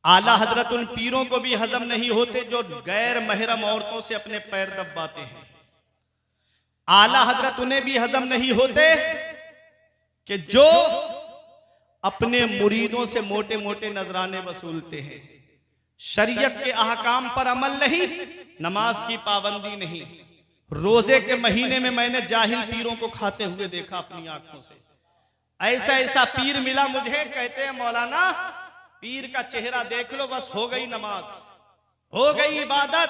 आला हजरत उन पीरों को भी हजम नहीं होते जो गैर महरम औरतों से अपने पैर दबाते हैं। आला हजरत उन्हें भी हजम नहीं होते कि जो अपने मुरीदों से मोटे मोटे नजराने वसूलते हैं। शरीयत के अहकाम पर अमल नहीं, नमाज की पाबंदी नहीं। रोजे के महीने में मैंने जाहिल पीरों को खाते हुए देखा अपनी आंखों से। ऐसा ऐसा पीर मिला मुझे, कहते हैं मौलाना पीर का चेहरा देख लो बस हो गई नमाज, हो गई इबादत।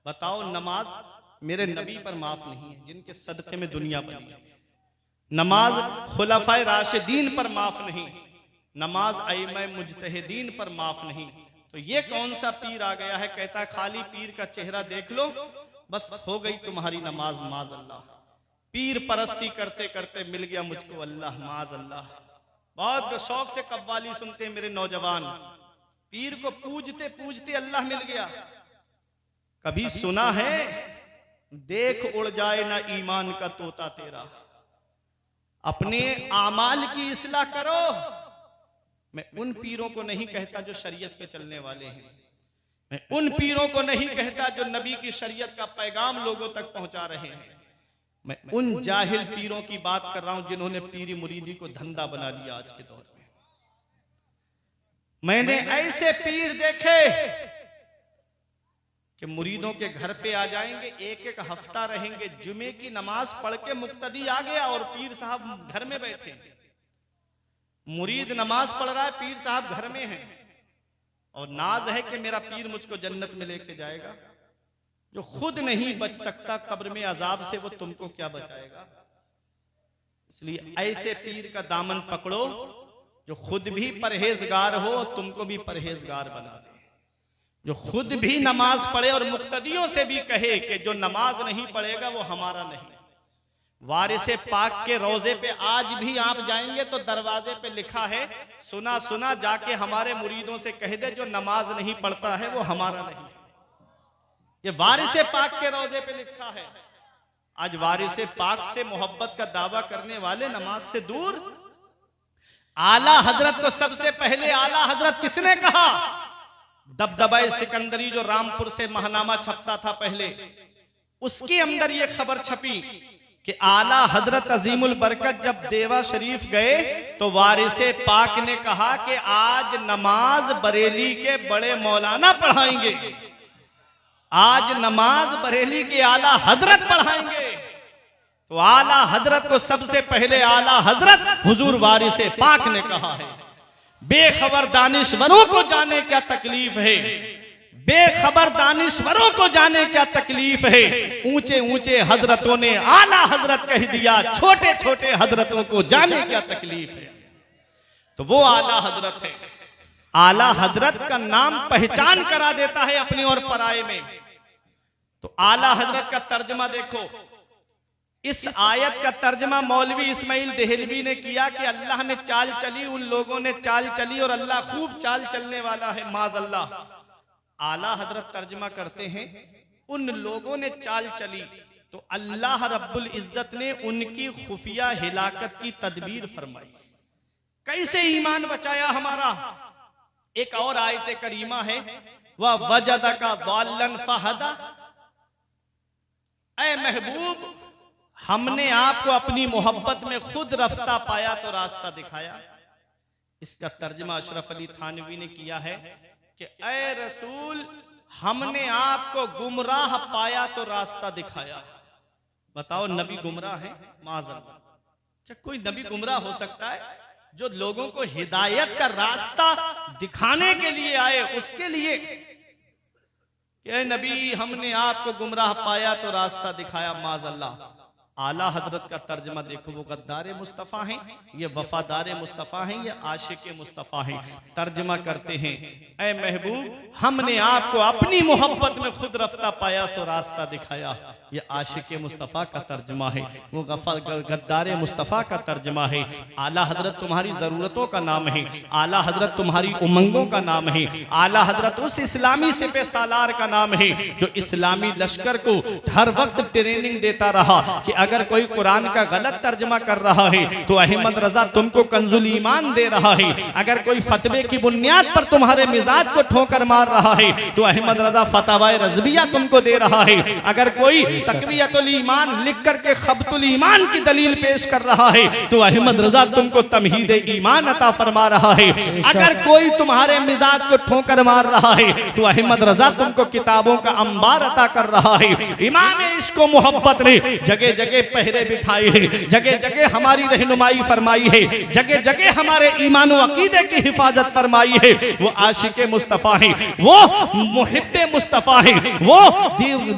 बताओ नमाज मेरे नबी पर माफ नहीं है जिनके सदके में दुनिया बनी है। नमाज खुलफाए राशिदीन पर माफ नहीं, नमाज अइम्मा मुज्तहिदीन पर माफ नहीं। तो ये कौन सा पीर आ गया है, कहता खाली पीर का चेहरा देख लो बस हो गई तुम्हारी नमाज। माज अल्लाह, पीर परस्ती करते करते मिल गया मुझको अल्लाह, माज अल्लाह। बहुत शौक से कव्वाली सुनते हैं मेरे नौजवान, पीर को पूजते पूजते अल्लाह मिल गया। कभी सुना है देख उड़ जाए ना ईमान का तोता तेरा। अपने आमाल की इस्लाह करो। मैं उन पीरों को नहीं कहता जो शरीयत पे चलने वाले हैं, मैं उन पीरों को नहीं कहता जो नबी की शरीयत का पैगाम लोगों तक पहुंचा रहे हैं। मैं उन जाहिल पीरों की बात कर रहा हूं जिन्होंने पीरी मुरीदी को धंधा बना लिया आज के दौर में। मैंने ऐसे पीर देखे कि मुरीदों के घर पे आ जाएंगे, एक एक हफ्ता रहेंगे, जुमे की नमाज पढ़ के मुक्तदी आ गया और पीर साहब घर में बैठे। मुरीद नमाज पढ़ रहा है, पीर साहब घर में है और नाज है कि मेरा पीर मुझको जन्नत में लेके जाएगा। जो खुद नहीं बच सकता कब्र में अजाब से, वो तुमको क्या बचाएगा। इसलिए ऐसे पीर का दामन पकड़ो जो खुद भी परहेजगार हो, तुमको भी परहेजगार बना दे। जो खुद भी नमाज पढ़े और मुक्तदियों से भी कहे कि जो नमाज नहीं पढ़ेगा वो हमारा नहीं। वारिसे पाक के रोजे पे आज भी आप जाएंगे तो दरवाजे पे लिखा है, सुना सुना जाके हमारे मुरीदों से कह दे जो नमाज नहीं पढ़ता है वो हमारा नहीं। ये वारिसे पाक के रोजे पे लिखा है। आज वारिसे पाक से मोहब्बत का दावा करने वाले नमाज से दूर। आला हजरत को सबसे पहले आला हजरत किसने कहा? दबदबाए सिकंदरी जो रामपुर से महनामा छपता था पहले, उसके अंदर ये खबर छपी कि आला हजरत अजीमुल बरकत जब देवा शरीफ गए तो वारिसे पाक ने कहा कि आज नमाज बरेली के बड़े मौलाना पढ़ाएंगे, आज नमाज बरेली के आला हजरत पढ़ाएंगे। तो आला हजरत को सबसे पहले आला हजरत हुजूर वारिसे पाक ने कहा है। बेखबर दानिश्वरों को जाने क्या तकलीफ है, बेखबर दानिश्वरों को जाने क्या तकलीफ है। ऊंचे ऊंचे हजरतों ने आला हजरत कह दिया, छोटे छोटे हजरतों को जाने क्या तकलीफ है। तो वो आला हजरत है। आला हजरत का नाम पहचान करा देता है अपनी और पराये में। तो आला हजरत का तर्जमा देखो, इस आयत का तर्जमा मौलवी इस्माइल देहलवी ने किया कि अल्लाह ने चाल चली, उन लोगों ने चाल चली और अल्लाह खूब चाल चलने वाला है, माज अल्लाह। आला हजरत तर्जमा करते हैं उन लोगों ने चाल चली तो अल्लाह रब्बुल इज्जत ने उनकी खुफिया हिलाकत की तदबीर फरमाई। कैसे ईमान बचाया हमारा। एक और आयत करीमा है, वह वजदा का दाल्लन फहदा। ऐ महबूब, हमने आपको अपनी मोहब्बत में खुद रफ्ता पाया तो रास्ता दिखाया। इसका तर्जमा अशरफ अली थानवी ने किया है कि ऐ रसूल, हमने आपको गुमराह पाया तो रास्ता दिखाया। बताओ नबी गुमराह है? माज़अल्लाह। क्या कोई नबी गुमराह हो सकता है? जो लोगों को हिदायत का रास्ता दिखाने के लिए आए, उसके लिए कि नबी हमने आपको गुमराह पाया तो रास्ता दिखाया, माज़अल्लाह। आला हजरत का तर्जमा देखो, वो गद्दार मुस्तफ़ा हैं, ये वफादार मुस्तफ़ा हैं, ये आशिक मुस्तफ़ा हैं। तर्जमा करते हैं, ऐ महबूब, हमने आपको अपनी मोहब्बत में खुद रफ्ता पाया सो रास्ता दिखाया। ये आशिक मुस्तफ़ा का तर्जमा है, वो गद्दार मुस्तफ़ा का तर्जमा है। आला हजरत तुम्हारी ज़रूरतों का नाम है, आला हजरत तुम्हारी उमंगों का नाम है, आला हजरत उस इस्लामी सिपह सालार का नाम है जो इस्लामी लश्कर को हर वक्त ट्रेनिंग देता रहा कि अगर कोई कुरान का गलत तर्जमा कर रहा है तो अहमद रजा तुमको कंजुल ईमान दे रहा है, अगर कोई फतवे की बुनियाद पर तुम्हारे मिजाज को ठोकर मार रहा है तो अहमद रजा फतवा रज़विया तुमको दे रहा है, अगर कोई तकवियतुल ईमान लिख करके खबतुल ईमान की दलील पेश कर रहा है तो अहमद रजा तुमको तमहीद ईमान अता फरमा रहा है, अगर कोई तुम्हारे मिजाज को ठोकर मार रहा है तो अहमद रजा तुमको किताबों का अंबार अता कर रहा है। इमाम इश्क व मोहब्बत ने जगह जगह पहरे बिठाए हैं, जगह जगह हमारी रहनुमाई फरमाई है, जगह जगह हमारे ईमान व अकीदे की हिफाजत फरमाई है। वो आशिक मुस्तफ़ा है, वो मुहिब्बे मुस्तफ़ा है, वो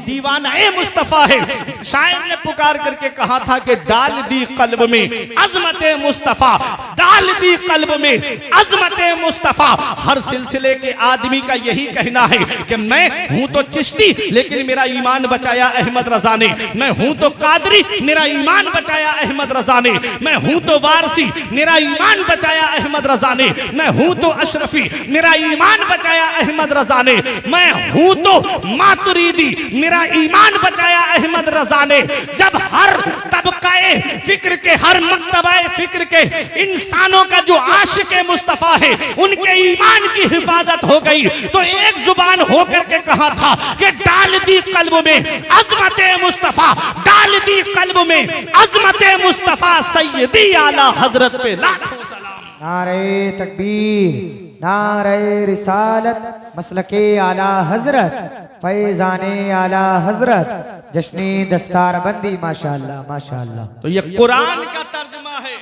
दीवाना मुस्तफ़ा है। शायर ने पुकार करके कहा था कि डाल दी कल्ब में अजमत मुस्तफ़ा, डाल दी कल्ब में अजमत मुस्तफ़ा। हर सिलसिले के आदमी का यही कहना है कि मैं हूं तो चिश्ती लेकिन मेरा ईमान बचाया अहमद रजा ने, मैं हूं तो कादरी मेरा ईमान बचाया अहमद रजा ने, मैं हूं तो वारसी मेरा ईमान बचाया अहमद रजा ने, मैं हूं तो अशरफी मेरा ईमान बचाया अहमद रजा ने, मैं हूं तो मातुरीदी मेरा ईमान बचाया अहमद रजा ने। जब हर तबकाए फिक्र के, हर मक्तबाए फिक्र के इंसानों का जो आशिक मुस्तफ़ा है उनके ईमान की हिफाजत हो गई तो एक जुबान होकर के कहा था कि डाल दी कल्ब में अजमत मुस्तफ़ा, डाल दी कल्ब में अजमत मुस्तफ़ा। सैयदी आला हजरत पे लाखों सलाम। नारे तकबीर, नारे रिसालत, मसलके आला हजरत, फैजाने आला हजरत, जश्ने दस्तारबंदी। माशाअल्लाह माशाअल्लाह। तो ये कुरान का तर्जुमा है,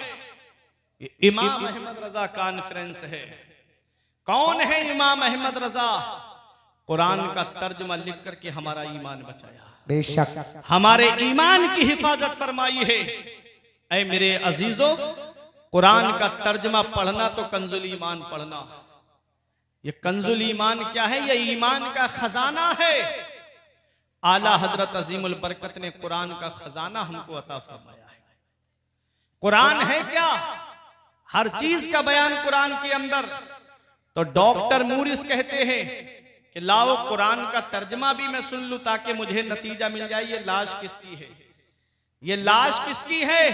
ये इमाम अहमद रजा कॉन्फ्रेंस है। कौन है इमाम अहमद रजा? कुरान का तर्जुमा लिख करके हमारा ईमान बचाया, बेशक हमारे ईमान की हिफाजत फरमाई है। ऐ मेरे अजीजों, कुरान का तर्जुमा पढ़ना तो कंजुल ईमान पढ़ना। ये कंजुल ईमान क्या है? ये ईमान का खजाना है। आला हजरत अजीमुल बरकत ने कुरान का खजाना हमको अता फरमाया है। कुरान है क्या? हर चीज का बयान कुरान के अंदर। तो डॉक्टर मूरिस कहते हैं कि लाओ कुरान का तर्जमा भी मैं सुन लूं ताकि मुझे नतीजा मिल जाए ये लाश किसकी है, ये लाश किसकी है।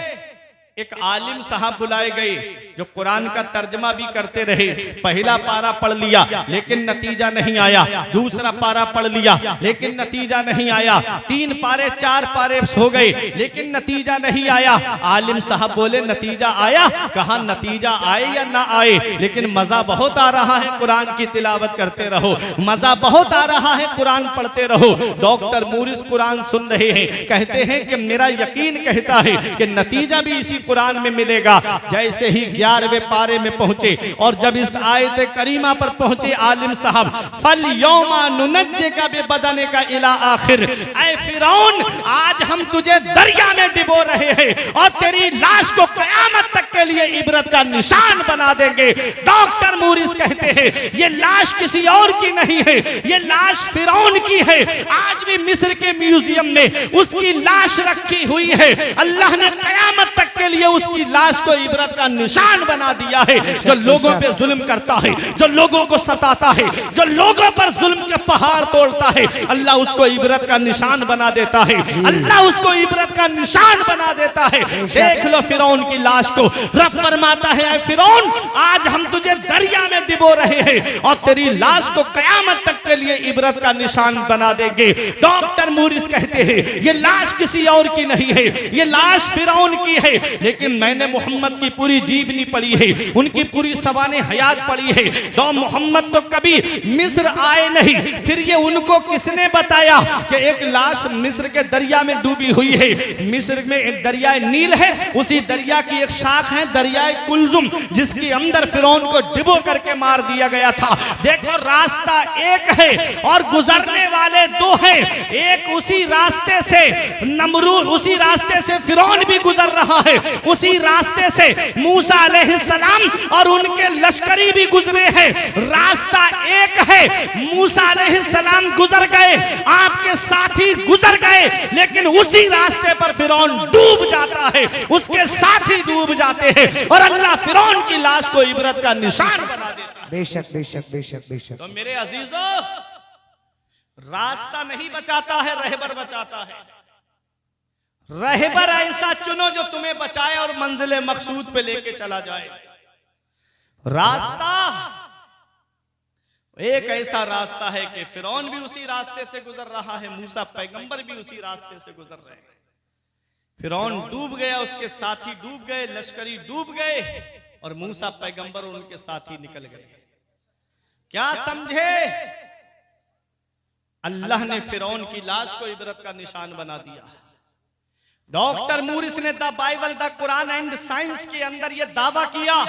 एक आलिम साहब बुलाए गए जो कुरान का तर्जमा भी करते रहे। पहला पारा पढ़ लिया लेकिन नतीजा नहीं आया, दूसरा पारा पढ़ लिया लेकिन नतीजा नहीं आया, 3 पारे 4 पारे हो गए लेकिन नतीजा नहीं आया। आलिम साहब बोले नतीजा आया? कहा नतीजा आए या ना आए लेकिन मजा बहुत आ रहा है कुरान की तिलावत करते रहो, मजा बहुत आ रहा है कुरान पढ़ते रहो। डॉक्टर मूरिस कुरान सुन रहे हैं, कहते हैं कि मेरा यकीन कहता है कि नतीजा भी इसी कुरान में मिलेगा। जैसे ही 11वें पारे में पहुंचे और जब इस आयत करीमा पर पहुंचे आलिम साहब, फल यौमा नुनज्जिका बिबदने का इला आखिर, ऐ फिरौन आज हम तुझे दरिया में डिबो रहे हैं और तेरी लाश को कयामत तक के लिए इबरत का निशान बना देंगे। डॉक्टर मूरिस कहते हैं ये लाश किसी और की नहीं है, ये लाश फिरौन की है। आज भी मिस्र के म्यूजियम में उसकी लाश रखी हुई है। अल्लाह ने कयामत तक के लिए उसकी लाश को इबरत का निशान बना दिया है। जो लोगों पे जुल्म करता है, जो लोगों को सताता है, जो लोगों पर जुल्म के पहाड़ तोड़ता है, अल्लाह उसको इबरत का निशान बना देता है। अल्लाह उसको इबरत का निशान बना देता है। देख लो फिरौन की लाश को। रब फरमाता है ऐ फिरौन आज हम तुझे दरिया में डिबो रहे हैं और तेरी लाश को कयामत तक के लिए इबरत का निशान बना देंगे। डॉक्टर मूरिस कहते हैं ये लाश किसी और की नहीं है, ये लाश फिरौन की है। लेकिन मैंने मोहम्मद की पूरी जीवनी पढ़ी है, उनकी पूरी सवाने हयात पढ़ी है। तो मोहम्मद तो कभी मिस्र आए नहीं, फिर ये उनको किसने बताया कि एक लाश मिस्र के दरिया में डूबी हुई है। मिस्र में एक दरिया नील है, उसी दरिया की एक शाख है दरिया कुलजुम, जिसके अंदर फिरौन को डिबो करके मार दिया गया था। देखो रास्ता एक है और गुजरने वाले दो हैं। एक उसी रास्ते से नमरूद, उसी रास्ते से फिरौन भी गुजर रहा है, उसी रास्ते से मूसा अलैहिस्सलाम और उनके लश्करी भी गुजरे हैं। रास्ता एक है, मूसा अलैहिस्सलाम गुजर गए, आपके साथी गुजर गए, लेकिन उसी रास्ते पर फिरौन डूब जाता है, उसके साथी डूब जाते हैं और अल्लाह फिरौन की लाश को इबरत का निशान बना देता है। बेशक बेशक बेशक बेशक। तो मेरे अजीजों, रास्ता नहीं बचाता है, रहबर बचाता है। रहबर ऐसा चुनो जो तुम्हें बचाए और मंजिल मकसूद पे लेके चला जाए। रास्ता एक ऐसा रास्ता है कि फिरौन भी उसी रास्ते से गुजर रहा है, मूसा पैगंबर भी उसी रास्ते से गुजर रहे हैं। फिरौन डूब गया, उसके साथी डूब गए, लश्करी डूब गए और मूसा पैगंबर उनके साथी निकल गए। क्या समझे? अल्लाह ने फिरौन की लाश को इबरत का निशान बना दिया। डॉक्टर मूरिस ने the Bible the Quran and science के अंदर यह दावा किया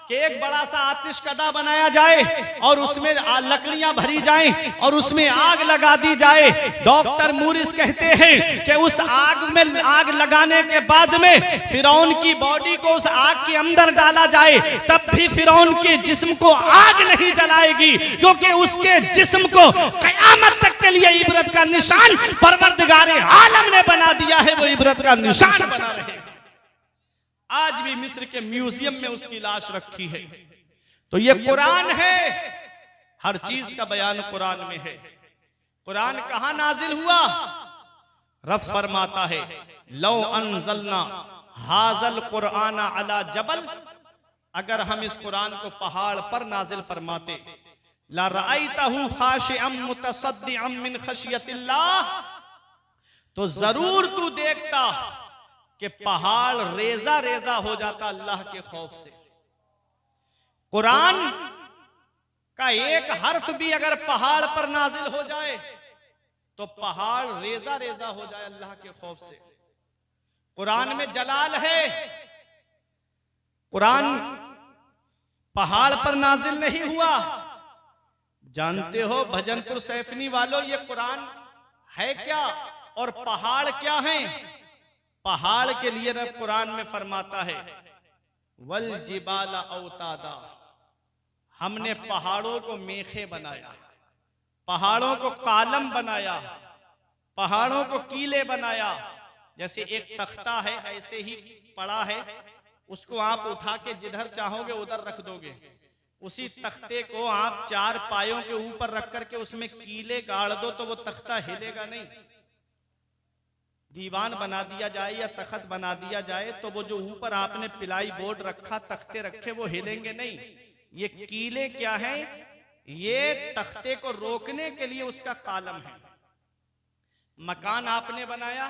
कि एक बड़ा सा आतिशकदा बनाया जाए और उसमें लकड़ियां भरी जाएं और उसमें आग लगा दी जाए। डॉक्टर मूरिस कहते हैं कि उस आग में आग लगाने के बाद में फिरौन की बॉडी को उस आग के अंदर डाला जाए, तब भी फिरौन के जिस्म को आग नहीं जलाएगी, क्योंकि उसके जिस्म को कयामत तक के लिए इबरत का निशान परवरदिगारे आलम ने बना दिया है, वो इबरत का निशान बना रहेगा। आज भी मिस्र के म्यूजियम में उसकी लाश रखी है। तो ये कुरान है, हर चीज का बयान कुरान में है। कुरान कहां नाजिल हुआ? रब फरमाता है, लौ अनज़लना हाज़ल कुरान अला जबल, अगर हम इस कुरान को पहाड़ पर नाजिल फरमाते, ला रअयतहु खाशिअम मुतसद्दिअम मिन खशियतिल्लाह, तो जरूर तू देखता कि पहाड़ रेजा रेजा हो जाता अल्लाह के खौफ से। कुरान का एक हर्फ भी अगर पहाड़ पर नाजिल हो जाए तो पहाड़ रेजा रेजा हो जाए अल्लाह के खौफ से। कुरान में जलाल है। कुरान पहाड़ पर नाजिल नहीं हुआ। जानते हो भजनपुर सैफनी वालों, ये कुरान है क्या और पहाड़ क्या है? पहाड़ के लिए रब कुरान में फरमाता है, वल जिबाला औतादा, हमने पहाड़ों को मेखे बनाया, पहाड़ों को कालम बनाया, पहाड़ों को कीले बनाया। जैसे एक तख्ता है ऐसे ही पड़ा है, उसको आप उठा के जिधर चाहोगे उधर रख दोगे। उसी तख्ते को आप चार पायों के ऊपर रख करके उसमें कीले गाड़ दो तो वो तख्ता हिलेगा नहीं। दीवान बना दिया जाए या तख्त बना दिया जाए तो वो जो ऊपर आपने पिलाई बोर्ड रखा, तख्ते रखे, वो हिलेंगे नहीं। ये कीले क्या हैं? ये तख्ते को रोकने के लिए उसका कालम है। मकान आपने बनाया,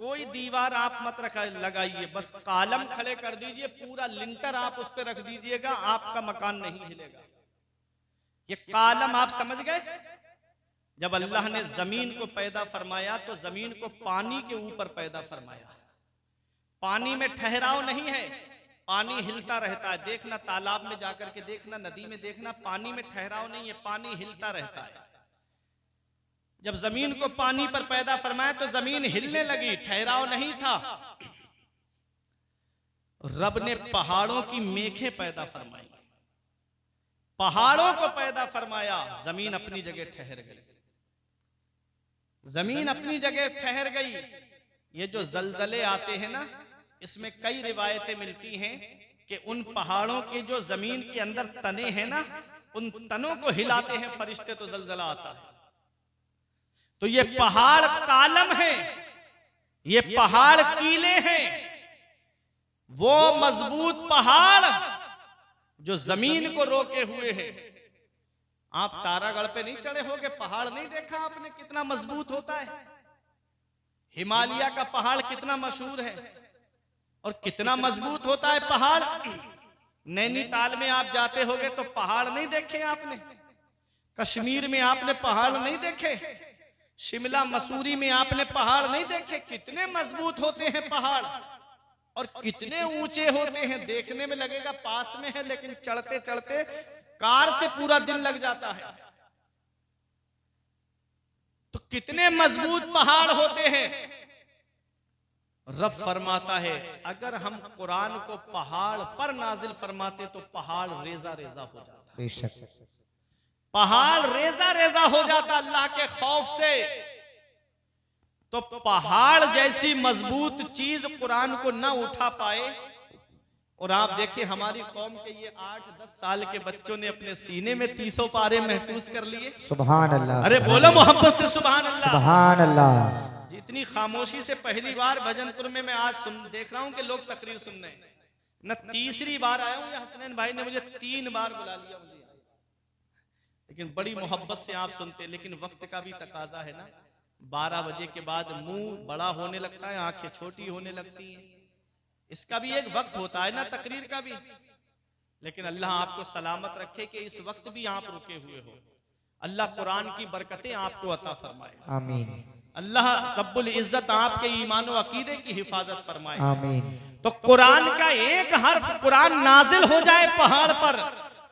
कोई दीवार आप मत लगाइए, बस कालम खड़े कर दीजिए, पूरा लिंटर आप उस पर रख दीजिएगा, आपका मकान नहीं हिलेगा। ये कालम आप समझ गए? जब अल्लाह ने जमीन को पैदा फरमाया तो जमीन को पानी के ऊपर पैदा फरमाया। पानी में ठहराव नहीं है, पानी हिलता रहता है। देखना तालाब में जाकर के देखना, नदी में देखना, पानी में ठहराव नहीं है, पानी हिलता रहता है। जब जमीन को पानी पर पैदा फरमाया तो जमीन हिलने लगी, ठहराव नहीं था। रब ने पहाड़ों की मेखें पैदा फरमाई, पहाड़ों को पैदा फरमाया, जमीन अपनी जगह ठहर गई। जमीन अपनी जगह ठहर गई। ये जो जलजले आते हैं ना, इसमें कई रिवायतें मिलती हैं कि उन पहाड़ों के जो जमीन के अंदर तने हैं ना, उन तनों को हिलाते हैं फरिश्ते तो जलजला आता है। तो ये पहाड़ कालम है, ये पहाड़ कीले हैं। वो मजबूत पहाड़ जो जमीन को रोके हुए हैं। आप तारागढ़ पे नहीं चढ़े होगे, पहाड़ नहीं देखा आपने कितना मजबूत होता है? हिमालय का पहाड़ कितना मशहूर है और कितना मजबूत होता है पहाड़। नैनीताल में आप जाते होगे तो पहाड़ नहीं देखे आपने, कश्मीर में आपने पहाड़ नहीं देखे, शिमला मसूरी में आपने पहाड़ नहीं देखे। कितने मजबूत होते हैं पहाड़ और कितने ऊंचे होते हैं। देखने में लगेगा पास में है, लेकिन चढ़ते चढ़ते कार से पूरा दिन लग जाता है। कितने मजबूत पहाड़ होते हैं। रब फरमाता है अगर हम कुरान को पहाड़ पर नाजिल फरमाते तो पहाड़ रेजा रेजा हो जाता। बेशक पहाड़ रेजा रेजा हो जाता अल्लाह के खौफ से। तो पहाड़ जैसी मजबूत चीज कुरान को ना उठा पाए। और आप देखिए हमारी कौम के ये 8-10 साल के बच्चों ने अपने सीने में 300 पारे महफूज कर लिए। सुभान अल्लाह। अरे बोलो मोहब्बत से सुभान अल्लाह। सुभान अल्लाह। जितनी खामोशी से पहली बार भजनपुर में मैं आज देख रहा हूं कि लोग तकरीर सुन रहे हैं। न तीसरी बार आया हूं, हसनैन भाई ने मुझे 3 बार बुला लिया मुझे, लेकिन बड़ी मोहब्बत से आप सुनते। लेकिन वक्त का भी तकाजा है ना, 12 बजे के बाद मुंह बड़ा होने लगता है, आंखें छोटी होने लगती हैं। इसका भी एक वक्त होता है ना तकरीर का भी। लेकिन अल्लाह आपको सलामत रखे कि इस वक्त भी आप रुके हुए हो। अल्लाह कुरान की बरकतें आपको अता फरमाए। आमीन। अल्लाह रब्बुल इज्जत आपके ईमान और अकीदे की हिफाजत फरमाए। आमीन। तो कुरान का एक हर्फ कुरान नाजिल हो जाए पहाड़ पर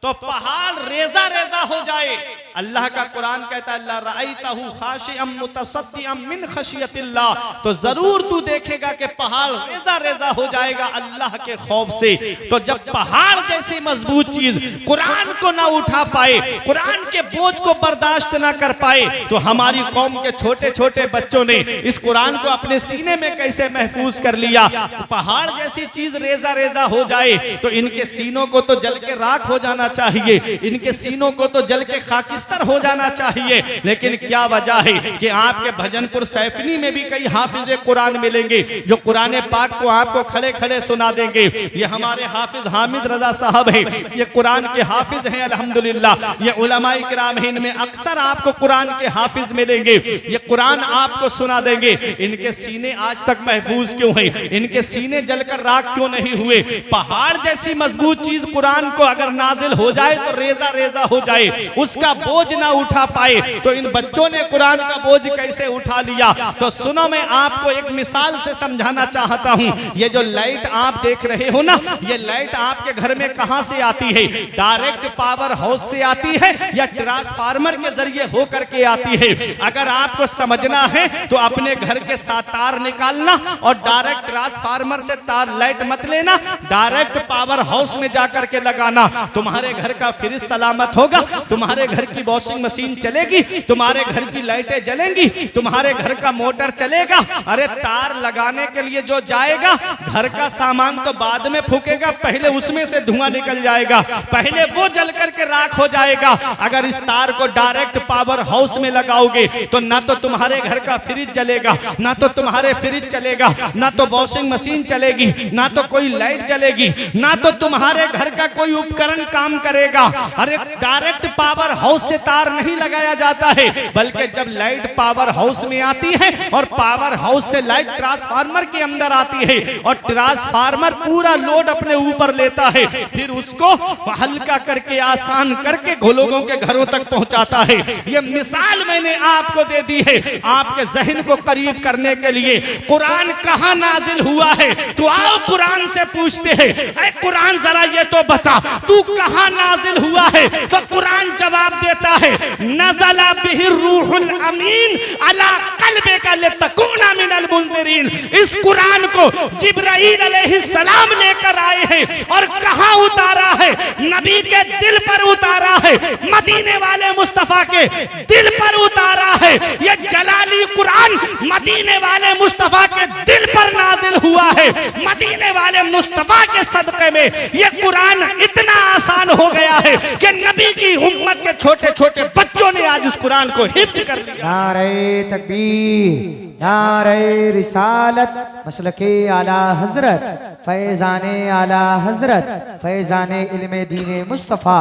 तो पहाड़ रेजा रेजा हो जाए। अल्लाह का कुरान कहता है अल्लाह राइतहु खाशिअम मुतसद्दिअम मिन खशियतिल्लाह, तो जरूर तू देखेगा कि पहाड़ रेजा रेजा हो जाएगा अल्लाह के खौफ से। तो जब पहाड़ जैसी मजबूत चीज कुरान को ना उठा पाए, कुरान के बोझ को बर्दाश्त ना कर पाए, तो हमारी कौम के छोटे छोटे बच्चों ने इस कुरान को अपने सीने में कैसे महफूज कर लिया। तो पहाड़ जैसी चीज रेजा रेजा हो जाए तो इनके सीनों को तो जल के राख हो जाना चाहिए, इनके सीनों को तो जल के खाकिस्तर हो जाना चाहिए। लेकिन क्या वजह है कि आपके भजनपुर सैफनी में भी कई हाफिज कुरान मिलेंगे जो कुरान पाक को आपको खड़े खड़े सुना देंगे। ये हमारे हाफिज हामिद रजा साहब हैं, ये कुरान के हाफिज हैं अल्हम्दुलिल्लाह। ये उलमाए किराम हैं, इनमें अक्सर आपको कुरान के हाफिज मिलेंगे। ये कुरान आपको सुना देंगे। इनके सीने आज तक महफूज क्यों हैं, इनके सीने जलकर राख क्यों नहीं हुए। पहाड़ जैसी मजबूत चीज कुरान को अगर नाजिल हो जाए तो रेजा रेजा हो जाए, उसका बोझ ना उठा पाए, तो इन बच्चों ने कुरान का बोझ कैसे उठा लिया। तो सुनो, मैं आपको एक मिसाल से समझाना चाहता हूं। ये जो लाइट आप देख रहे हो ना, ये लाइट आपके घर में कहां से आती है? डायरेक्ट पावर हाउस से आती है या ट्रांसफार्मर के जरिए होकर के आती है? अगर आपको समझना है तो अपने घर के साथ तार निकालना और डायरेक्ट ट्रांसफार्मर से तार लाइट मत लेना, डायरेक्ट पावर हाउस में जाकर के लगाना। तुम्हारे घर का फ्रिज सलामत होगा, तुम्हारे घर की वॉशिंग मशीन चलेगी, तुम्हारे घर की लाइटें जलेंगी, तुम्हारे घर का मोटर चलेगा। अरे तार लगाने के लिए जो जाएगा, घर का सामान तो बाद में फूकेगा, पहले उसमें से धुआं निकल जाएगा, पहले वो जल करके राख हो जाएगा। अगर इस तार को डायरेक्ट पावर हाउस में लगाओगे तो ना तो तुम्हारे घर का फ्रिज जलेगा, ना तो तुम्हारे फ्रिज चलेगा, ना तो वॉशिंग मशीन चलेगी, ना तो कोई लाइट जलेगी, ना तो तुम्हारे घर का कोई उपकरण काम करेगा। अरे डायरेक्ट पावर हाउस से तार नहीं लगाया जाता है, बल्कि जब लाइट पावर हाउस में आती है और पावर हाउस से लाइट ट्रांसफार्मर के अंदर आती है और ट्रांसफार्मर पूरा लोड अपने ऊपर लेता है, फिर उसको हल्का करके आसान करके लोगों के घरों तक पहुंचाता है। यह मिसाल मैंने आपको दे दी है आपके जहन को करीब करने के लिए। कुरान कहां नाजिल हुआ है? तो आओ कुरान से पूछते हैं, ऐ कुरान जरा ये तो बता तू कहां नाजिल हुआ है? तो कुरान जवाब देता है नज़ला बिहिर रूहुल अमीन अला क़ल्बिका लितकूना मिनल मुनज़िरीन। इस कुरान को जिब्राईल अलैहिस्सलाम लेकर आए हैं और कहां उतारा है? नबी के दिल पर उतारा है, मदीने वाले मुस्तफा के दिल पर उतारा है। ये जलाली कुरान मदीने वाले मुस्तफा के दिल पर नाजिल हुआ है। मदीने वाले मुस्तफा के सदक़े में ये कुरान इतना आसान हो गया है कि नबी की उम्मत के छोटे छोटे बच्चों ने आज उस कुरान को हिफ्ज़ कर लिया। नारे तकबीर, नारे रिसालत, मसलके आला हजरत, फैजाने आला हजरत, फैजाने इल्मे दीने मुस्तफा,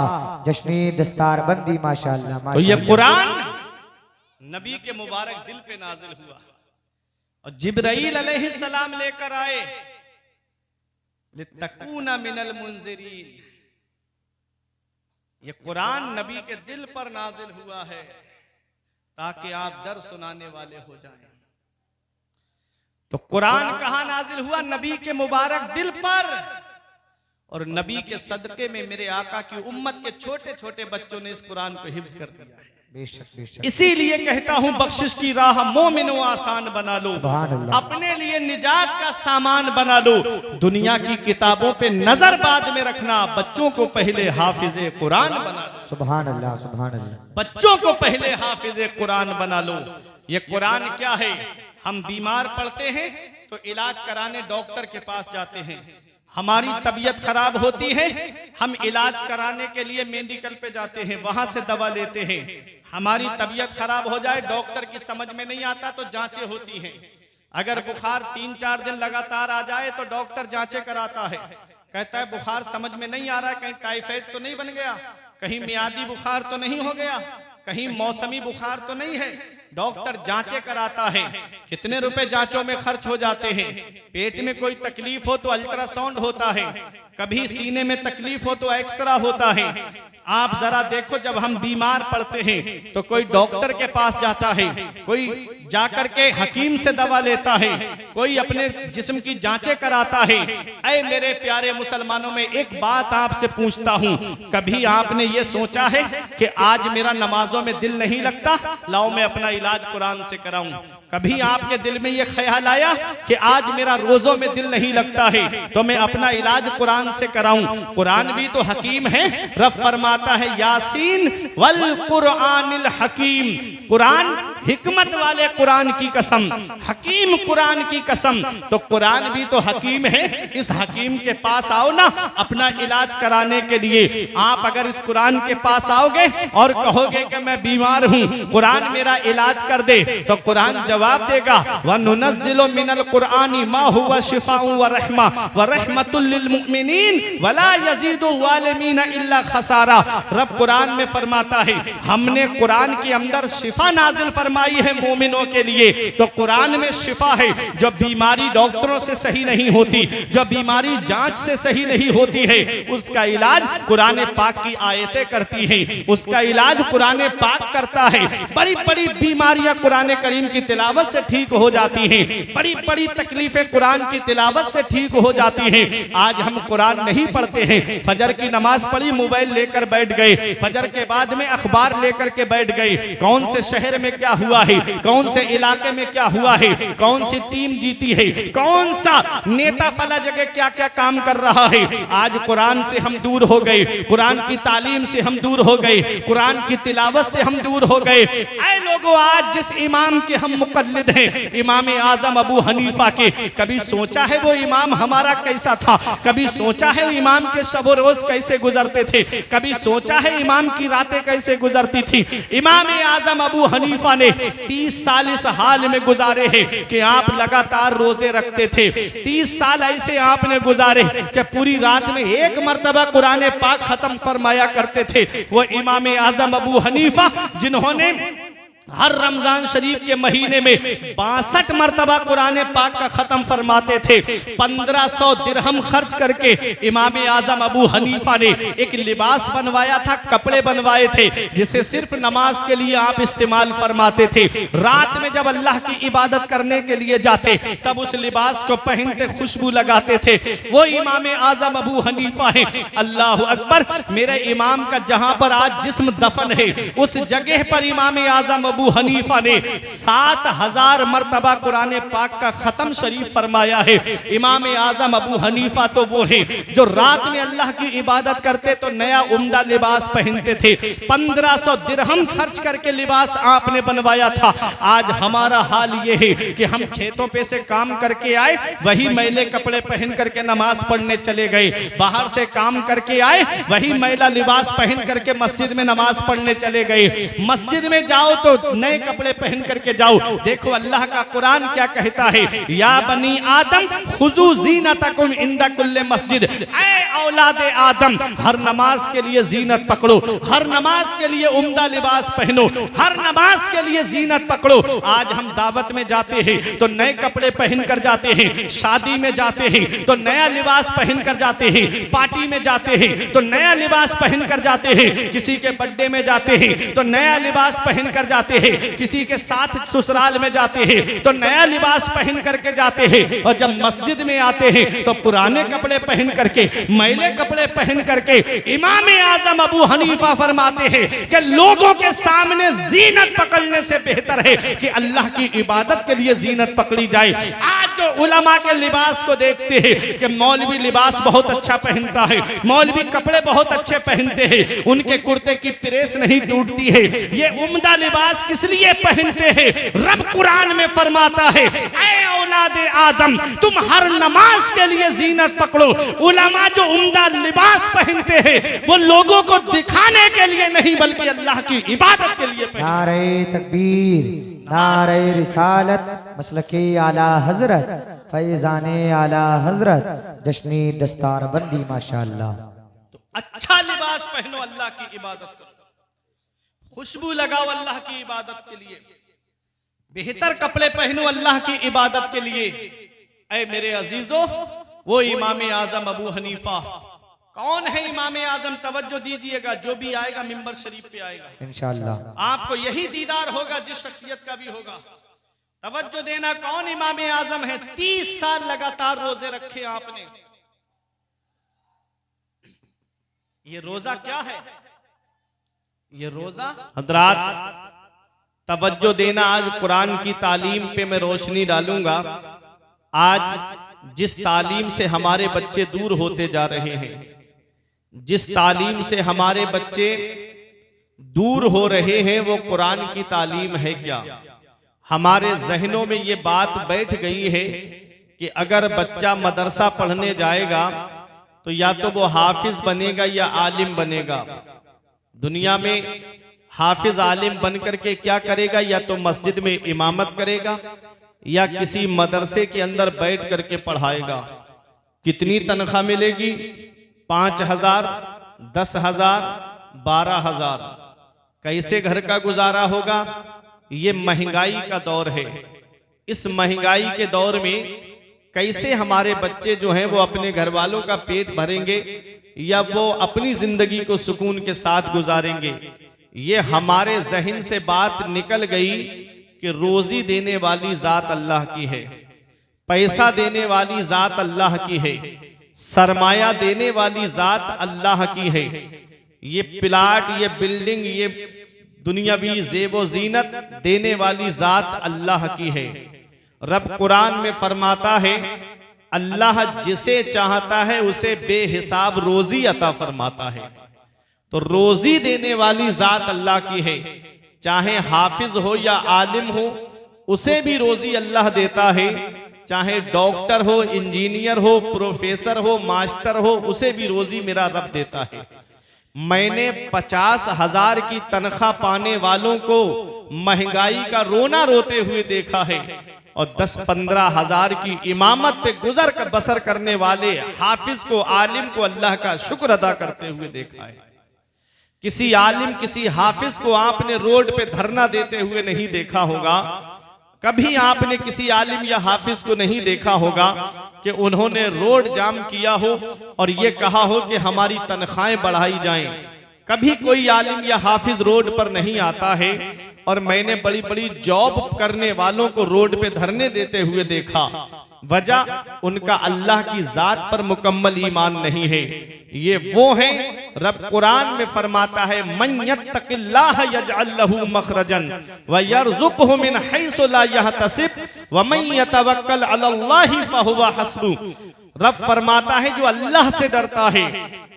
जश्नी दस्तार बंदी माशाअल्लाह। तो ये कुरान नबी के मुबारक दिल पे नाजिल हुआ और जिब्राईल अलैहिस्सलाम लेकर आए लितकूना मिनल मुनज़िरीन। ये कुरान नबी के दिल पर नाजिल हुआ है ताकि आप डर सुनाने वाले हो जाएं। तो कुरान कहां नाजिल हुआ? नबी के मुबारक दिल पर। और नबी के सदके में मेरे आका की उम्मत के छोटे छोटे बच्चों ने इस कुरान को हिफ्ज़ कर दिया है। बेशक बेशक। इसीलिए कहता हूं बख्शिश की राह मोमिनो आसान बना लो, सुभान अल्लाह। अपने लिए निजात का सामान बना लो। दुनिया की किताबों पे नजर बाद में रखना, बच्चों को पहले हाफिजे कुरान बना लो। सुभान अल्लाह सुभान अल्लाह। बच्चों को पहले हाफिजे कुरान बना लो। ये कुरान क्या है? हम बीमार पड़ते हैं तो इलाज कराने डॉक्टर के पास जाते हैं। हमारी तबीयत खराब होती है, हम इलाज कराने के लिए मेडिकल पे जाते हैं, वहां से दवा लेते हैं। हमारी तबीयत खराब हो जाए, डॉक्टर की समझ में नहीं आता तो जांचें होती हैं। अगर बुखार 3-4 दिन लगातार आ जाए तो डॉक्टर जांचें कराता है, कहता है बुखार समझ में नहीं आ रहा है, कहीं टाइफाइड तो नहीं बन गया, कहीं मियादी बुखार तो नहीं हो गया, कहीं मौसमी बुखार तो नहीं है। डॉक्टर जांचें कराता है। कितने रुपए जांचों में खर्च हो जाते हैं। पेट में कोई तकलीफ हो तो अल्ट्रासाउंड होता है, कभी सीने में तकलीफ हो तो एक्सरा होता है। आप जरा देखो, जब हम बीमार पड़ते हैं तो कोई डॉक्टर के पास जाता है, कोई जाकर के हकीम से दवा लेता है, कोई अपने जिस्म की जांचें कराता है। ऐ मेरे प्यारे मुसलमानों, में एक बात आपसे पूछता हूं, कभी आपने ये सोचा है कि आज मेरा नमाजों में दिल नहीं लगता, लाओ मैं अपना इलाज कुरान से कराऊं? कभी आपके दिल में ये ख्याल आया कि आज मेरा रोजों में दिल नहीं लगता है तो मैं अपना इलाज कुरान से कराऊं? कुरान भी तो हकीम है। रब फरमाता है यासीन वल कुरानिल हकीम, कुरान हिकमत वाले कुरान की कसम, हकीम कुरान की कसम। तो कुरान भी तो हकीम है, इस हकीम के पास आओ ना अपना इलाज कराने के लिए। आप अगर इस कुरान के पास आओगे और कहोगे कि मैं बीमार हूं, कुरान मेरा इलाज कर दे, तो कुरान जवाब देगा वनुनज़्ज़िलु मिनल कुरानी मा हुवा शिफाउन व रहमा व रहमतुल लिल मुमिनीन वला यज़ीदु ज़ालिमीन इल्ला खसारा। रब कुरान में फरमाता है हमने कुरान के अंदर शिफा नाजिल फरमाई है मोमिनों के लिए। तो कुरान में शिफा है। जो बीमारी डॉक्टरों से सही नहीं होती, जो बीमारी जांच से सही नहीं होती है, उसका इलाज कुरान पाक की आयतें करती हैं, उसका इलाज कुरान पाक करता है। बड़ी बड़ी बीमारियां कुरान करीम की तिलावत से ठीक हो जाती हैं, बड़ी बड़ी तकलीफें कुरान की तिलावत से ठीक हो जाती हैं। आज हम कुरान नहीं पढ़ते हैं, फजर की नमाज पढ़ी, मोबाइल लेकर बैठ गए, फजर के बाद में अखबार लेकर के बैठ गए, कौन से शहर में क्या हुआ है, कौन से इलाके में क्या हुआ है, कौन सी टीम जीती है, कौन सा नेता फला जगह क्या क्या काम कर रहा है। आज कुरान से हम दूर हो गए, कुरान की तालीम से हम दूर हो गए, कुरान की तिलावत से हम दूर हो गए। ऐ लोगों, आज जिस इमाम के हम मुक़ल्लिद हैं, इमाम आज़म अबू हनीफा के, कभी सोचा है वो इमाम हमारा कैसा था? कभी सोचा है वो इमाम के शब रोज कैसे गुजरते थे? कभी सोचा है इमाम की रातें कैसे गुजरती थी? इमाम आज़म अबू हनीफा ने 30 साल इस हाल में गुजारे हैं कि आप लगातार रोजे रखते थे। 30 साल ऐसे आपने गुजारे कि पूरी रात में एक मर्तबा कुरान पाक खत्म फरमाया करते थे। वो इमाम आज़म अबू हनीफा जिन्होंने हर रमजान शरीफ के महीने में 62 मरतबा कुरान पाक का खत्म फरमाते थे। 1500 दिरहम खर्च करके इमाम आज़म अबू हनीफा ने एक लिबास बनवाया था, कपड़े बनवाए थे, जिसे सिर्फ नमाज के लिए आप इस्तेमाल फरमाते थे। रात में जब अल्लाह की इबादत करने के लिए जाते तब उस लिबास को पहनते, खुशबू लगाते थे। वो इमाम आज़म अबू हनीफा है। अल्लाह अकबर, मेरे इमाम का जहां पर आज जिस्म दफन है, उस जगह पर इमाम आज़म अबू हनीफा ने 7000 मरतबा कुरान पाक का खत्म शरीफ फरमाया है। इमाम आज़म अबू हनीफा तो वो है जो रात में अल्लाह की इबादत करते तो नया उम्दा लिबास पहनते थे। 1500 दिरहम खर्च करके लिबास आपने बनवाया था। आज हमारा हाल ये है कि हम खेतों पे से काम करके आए, वही मैले कपड़े पहन करके नमाज पढ़ने चले गए, बाहर से काम करके आए, वही मैला लिबास पहन करके मस्जिद में नमाज पढ़ने चले गए। मस्जिद में जाओ तो नए कपड़े पहन करके जाओ। देखो अल्लाह का कुरान क्या कहता है, या बनी आदम खुजू ज़ीनतकुम इंदा कुल्ले मस्जिद। ऐ औलाद आदम, हर नमाज के लिए जीनत पकड़ो, हर नमाज के लिए उम्दा लिबास पहनो, हर नमाज के लिए जीनत पकड़ो। आज हम दावत में जाते हैं तो नए कपड़े पहन कर जाते हैं, शादी में जाते हैं तो नया लिबास पहन कर जाते हैं, पार्टी में जाते हैं तो नया लिबास पहन कर जाते हैं, किसी के बर्थडे में जाते हैं तो नया लिबास पहन कर जाते जाते हैं, किसी के साथ ससुराल में जाते हैं तो नया लिबास पहन करके जाते हैं, और जब मस्जिद में आते हैं तो पुराने कपड़े पहन करके, मैले कपड़े पहन करके। इमाम आजम अबू हनीफा फरमाते हैं कि लोगों के सामने जीनत पकड़ने से बेहतर है कि अल्लाह की इबादत के लिए जीनत पकड़ी जाए। आज जो उलमा के लिबास को देखते हैं कि मौलवी लिबास बहुत अच्छा पहनता है, मौलवी कपड़े बहुत अच्छे पहनते हैं, उनके कुर्ते की प्रेस नहीं टूटती है, ये उम्दा लिबास किस लिए पहनते हैं? रब कुरान में फरमाता है, ऐ औलादे आदम, तुम हर नमाज के लिए जीनत पकड़ो। उलमा जो उम्दा लिबास पहनते हैं वो लोगों को दिखाने के लिए नहीं बल्कि अल्लाह की इबादत के लिए पहनते हैं। नारे तकबीर, नारे रिसालत, मसलके आला हजरत, फैजाने आला हजरत, जश्नी दस्तार बंदी माशाअल्लाह। तो अच्छा लिबास पहनो, अल्लाह की इबादत करो, खुशबू लगाओ अल्लाह की इबादत के लिए, बेहतर कपड़े पहनो अल्लाह की इबादत के लिए। ऐ मेरे अजीजों, वो इमाम आजम अबू हनीफा कौन है? इमाम आजम तवज्जो दीजिएगा, जो भी आएगा मिंबर शरीफ पे आएगा इंशाअल्लाह आपको यही दीदार होगा जिस शख्सियत का भी होगा। तवज्जो देना, कौन इमाम आजम है? 30 साल लगातार रोजे रखे आपने। ये रोजा क्या है? ये रोजा हजरात तवज्जो देना, आज कुरान की तालीम पे मैं रोशनी डालूंगा। आज जिस तालीम से हमारे बच्चे दूर होते जा रहे हैं, जिस तालीम से हमारे बच्चे दूर हो रहे हैं, वो कुरान की तालीम है क्या? हमारे जहनों में ये बात बैठ गई है कि अगर बच्चा मदरसा पढ़ने जाएगा तो या तो वो हाफिज बनेगा या आलिम बनेगा। दुनिया में हाफिज आलिम बन करके क्या करेगा? या तो मस्जिद में इमामत करेगा या किसी मदरसे के अंदर बैठ करके पढ़ाएगा। कितनी तनख्वाह मिलेगी? 5,000, 10,000, 12,000। कैसे घर का गुजारा होगा? ये महंगाई का दौर है। इस महंगाई के दौर में कैसे हमारे बच्चे जो हैं वो अपने घर वालों का पेट भरेंगे या वो अपनी जिंदगी को सुकून के साथ गुजारेंगे? ये हमारे जहन से बात निकल गई कि रोजी देने वाली जात अल्लाह की है, पैसा देने वाली जात अल्लाह की है, सरमाया देने वाली जात अल्लाह की है। ये प्लाट, ये बिल्डिंग, ये दुनियावी ज़ेबो ज़ीनत देने वाली जात अल्लाह की है। रब कुरान में फरमाता है, अल्लाह जिसे चाहता है उसे बेहिसाब रोजी अता फरमाता है। तो रोजी देने वाली जात अल्लाह की है। चाहे हाफिज हो या आलिम हो, उसे भी रोजी अल्लाह देता है। चाहे डॉक्टर हो, इंजीनियर हो, प्रोफेसर हो, मास्टर हो, उसे भी रोजी मेरा रब देता है। मैंने 50,000 की तनख्वाह पाने वालों को महंगाई का रोना रोते हुए देखा है और 10-15 हजार की इमामत पे गुजर कर बसर करने वाले हाफिज को, आलिम को अल्लाह का शुक्र अदा करते हुए देखा है। किसी आलिम, किसी हाफिज को आपने रोड पे धरना देते हुए नहीं देखा होगा। कभी आपने किसी आलिम या हाफिज को नहीं देखा होगा कि उन्होंने रोड जाम किया हो और ये कहा हो कि हमारी तनख्वाहें बढ़ाई जाएं। कभी कोई आलिम या हाफिज रोड पर नहीं आता है और मैंने बड़ी बड़ी जॉब करने वालों को रोड पे धरने देते हुए देखा। वजह उनका अल्लाह की जात पर मुकम्मल ईमान नहीं है। ये वो हैं, रब कुरान में फरमाता है, मन यत्तकिल्लाह यजअल लहू मखरजन व यरजुकहु मिन हैसु ला यहतसिब व मन यतवक्कल अलल्लाहि फहुवा हस्बु। रब फरमाता है, जो अल्लाह से डरता है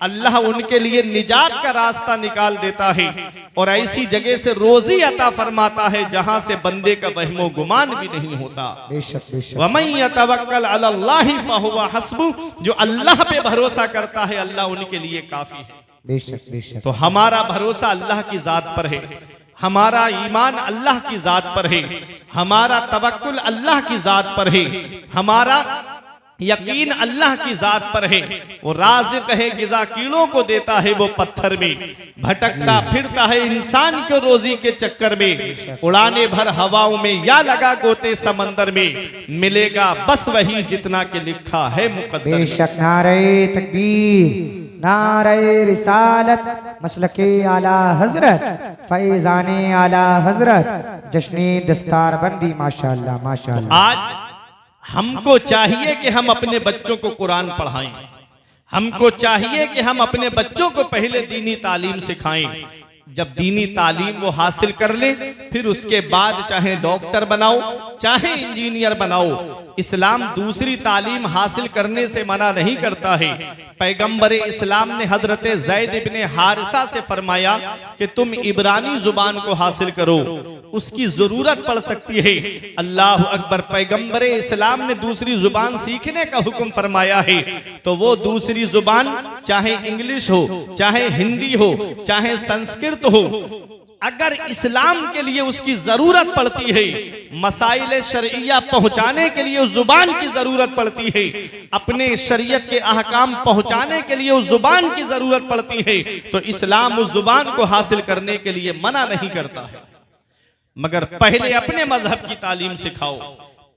अल्लाह उनके लिए निजात का रास्ता निकाल देता है और ऐसी जगह से रोजी अता फरमाता है जहां से बंदे का वहमो गुमान भी नहीं होता। बेशक बेशक। वमन यतवक्कल अलल्लाहि फहुवा हस्बु। जो अल्लाह पे भरोसा करता है अल्लाह उनके लिए काफी है। बेशक बेशक। तो हमारा भरोसा अल्लाह की जात पर है, हमारा ईमान अल्लाह की जात पर है, हमारा तवक्कुल अल्लाह की जात पर है, हमारा यकीन अल्लाह की जात पर है। वो राज़िक़ है, गिज़ा कीड़ों को देता है वो पत्थर में, भटकता फिरता है इंसान को रोजी के चक्कर में, उड़ाने भर हवाओं में या लगा गोते समंदर में, मिलेगा बस वही जितना के लिखा है मुकद्दर में। बेशक। नारे तकबीर, नारे रिसालत, मसलके आला हजरत फैजाने आला हजरत जश्न दस्तार बंदी माशाअल्लाह माशाअल्लाह। आज हमको चाहिए कि हम अपने बच्चों को कुरान पढ़ाएं, हमको चाहिए कि हम अपने बच्चों को पहले दीनी तालीम सिखाएं। जब दीनी तालीम वो हासिल कर ले, फिर उसके बाद चाहे डॉक्टर बनाओ चाहे इंजीनियर बनाओ, इस्लाम दूसरी तालीम हासिल करने से मना नहीं करता है। पैगंबर इस्लाम ने हजरत ज़ैद इब्ने हारिसा से फरमाया कि तुम इब्रानी जुबान को हासिल करो, उसकी जरूरत पड़ सकती है। अल्लाह अकबर। पैगंबर इस्लाम ने दूसरी जुबान सीखने का हुक्म फरमाया है, तो वो दूसरी जुबान चाहे इंग्लिश हो, चाहे हिंदी हो, चाहे संस्कृत हो, अगर इस्लाम के लिए उसकी जरूरत पड़ती है, मसाइल शरइया पहुंचाने के लिए उस जुबान की जरूरत पड़ती है, अपने शरीयत के अहकाम पहुंचाने के लिए उस जुबान की जरूरत पड़ती है, तो इस्लाम उस जुबान को हासिल करने के लिए मना नहीं करता है। मगर पहले अपने मजहब की तालीम सिखाओ,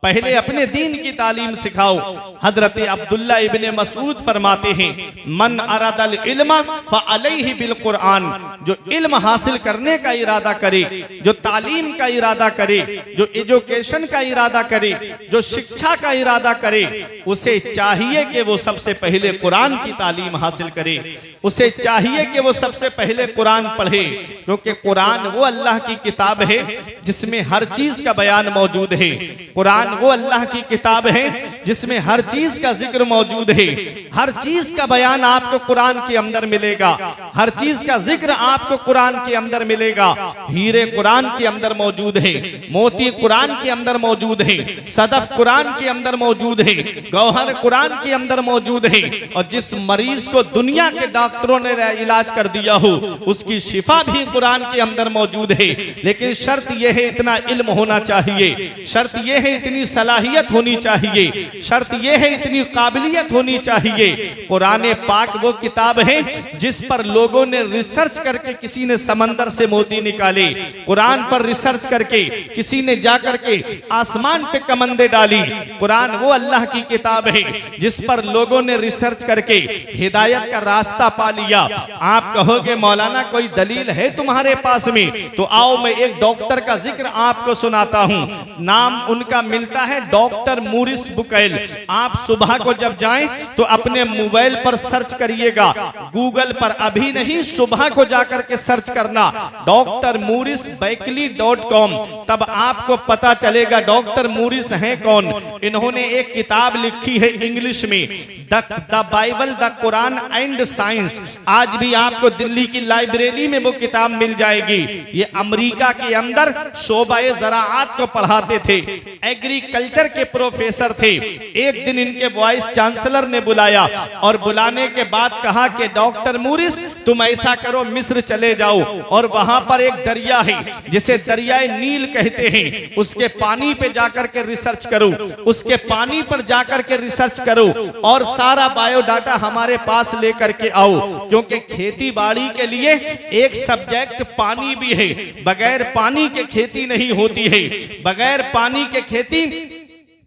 पहले अपने दीन की तालीम सिखाओ। हजरत अब्दुल्ला इब्ने मसूद फरमाते हैं, मन अरादल इल्म फअलैहि बिल कुरान, जो इल्म हासिल करने का इरादा करे, जो तालीम का इरादा करे, जो एजुकेशन का इरादा करे, जो शिक्षा का इरादा करे, उसे चाहिए कि वो सबसे पहले कुरान की तालीम हासिल करे, उसे चाहिए कि वो सबसे पहले कुरान पढ़े, क्योंकि कुरान वो अल्लाह की किताब है जिसमें हर चीज का बयान मौजूद है। कुरान वो अल्लाह की किताब है जिसमें हर चीज का जिक्र मौजूद है। हर चीज का बयान आपको कुरान के अंदर मिलेगा, हर चीज का जिक्र आपको कुरान के अंदर मिलेगा। हीरे कुरान के अंदर मौजूद है, मोती कुरान के अंदर मौजूद है, सदफ कुरान के अंदर मौजूद है, गौहर कुरान के अंदर मौजूद है। और जिस मरीज को दुनिया के डॉक्टरों ने इलाज कर दिया हो, उसकी शिफा भी कुरान के अंदर मौजूद है। लेकिन शर्त यह है, इतना इल्म होना चाहिए, शर्त यह है इतनी सलाहियत होनी चाहिए, शर्त यह है इतनी काबिलियत होनी चाहिए। कुरान पाक वो किताब है जिस पर लोगों ने रिसर्च करके, किसी ने समंदर से मोती निकाले, कुरान पर रिसर्च करके किसी ने जाकर के आसमान पे कमंदे डाली। कुरान वो अल्लाह की किताब है जिस पर लोगों ने रिसर्च करके हिदायत का रास्ता पा लिया। आप कहोगे मौलाना कोई दलील है तुम्हारे पास में, तो आओ मैं एक डॉक्टर का जिक्र आपको सुनाता हूं। नाम उनका मिलता है डॉक्टर मूरिस बुकैल। आप सुबह को जब जाएं तो अपने मोबाइल पर सर्च करिएगा, गूगल पर अभी नहीं, सुबह को जाकर के सर्च करना डॉक्टर मूरिस बैकली.com, तब आपको पता चलेगा डॉक्टर मूरिस हैं कौन। इन्होंने एक किताब लिखी है इंग्लिश में, the Bible the Quran and science. आज भी आपको दिल्ली की लाइब्रेरी में वो किताब मिल जाएगी। ये अमेरिका के अंदर शोबाए ज़राअत को पढ़ाते थे, एग्रीकल्चर के प्रोफेसर थे। एक दिन इनके वाइस चांसलर ने बुलाया और बुलाने के बाद कहा कि डॉक्टर मूरिस तुम ऐसा करो, मिस्र चले जाओ और वहां पर एक दरिया है जिसे दरियाए नील कहते हैं, उसके पानी पे जाकर के रिसर्च करो, उसके पानी पर जाकर के रिसर्च करो और सारा बायोडाटा हमारे पास लेकर के आओ, क्योंकि खेती बाड़ी के लिए एक सब्जेक्ट पानी भी है। बगैर पानी के खेती नहीं होती है, बगैर पानी के खेती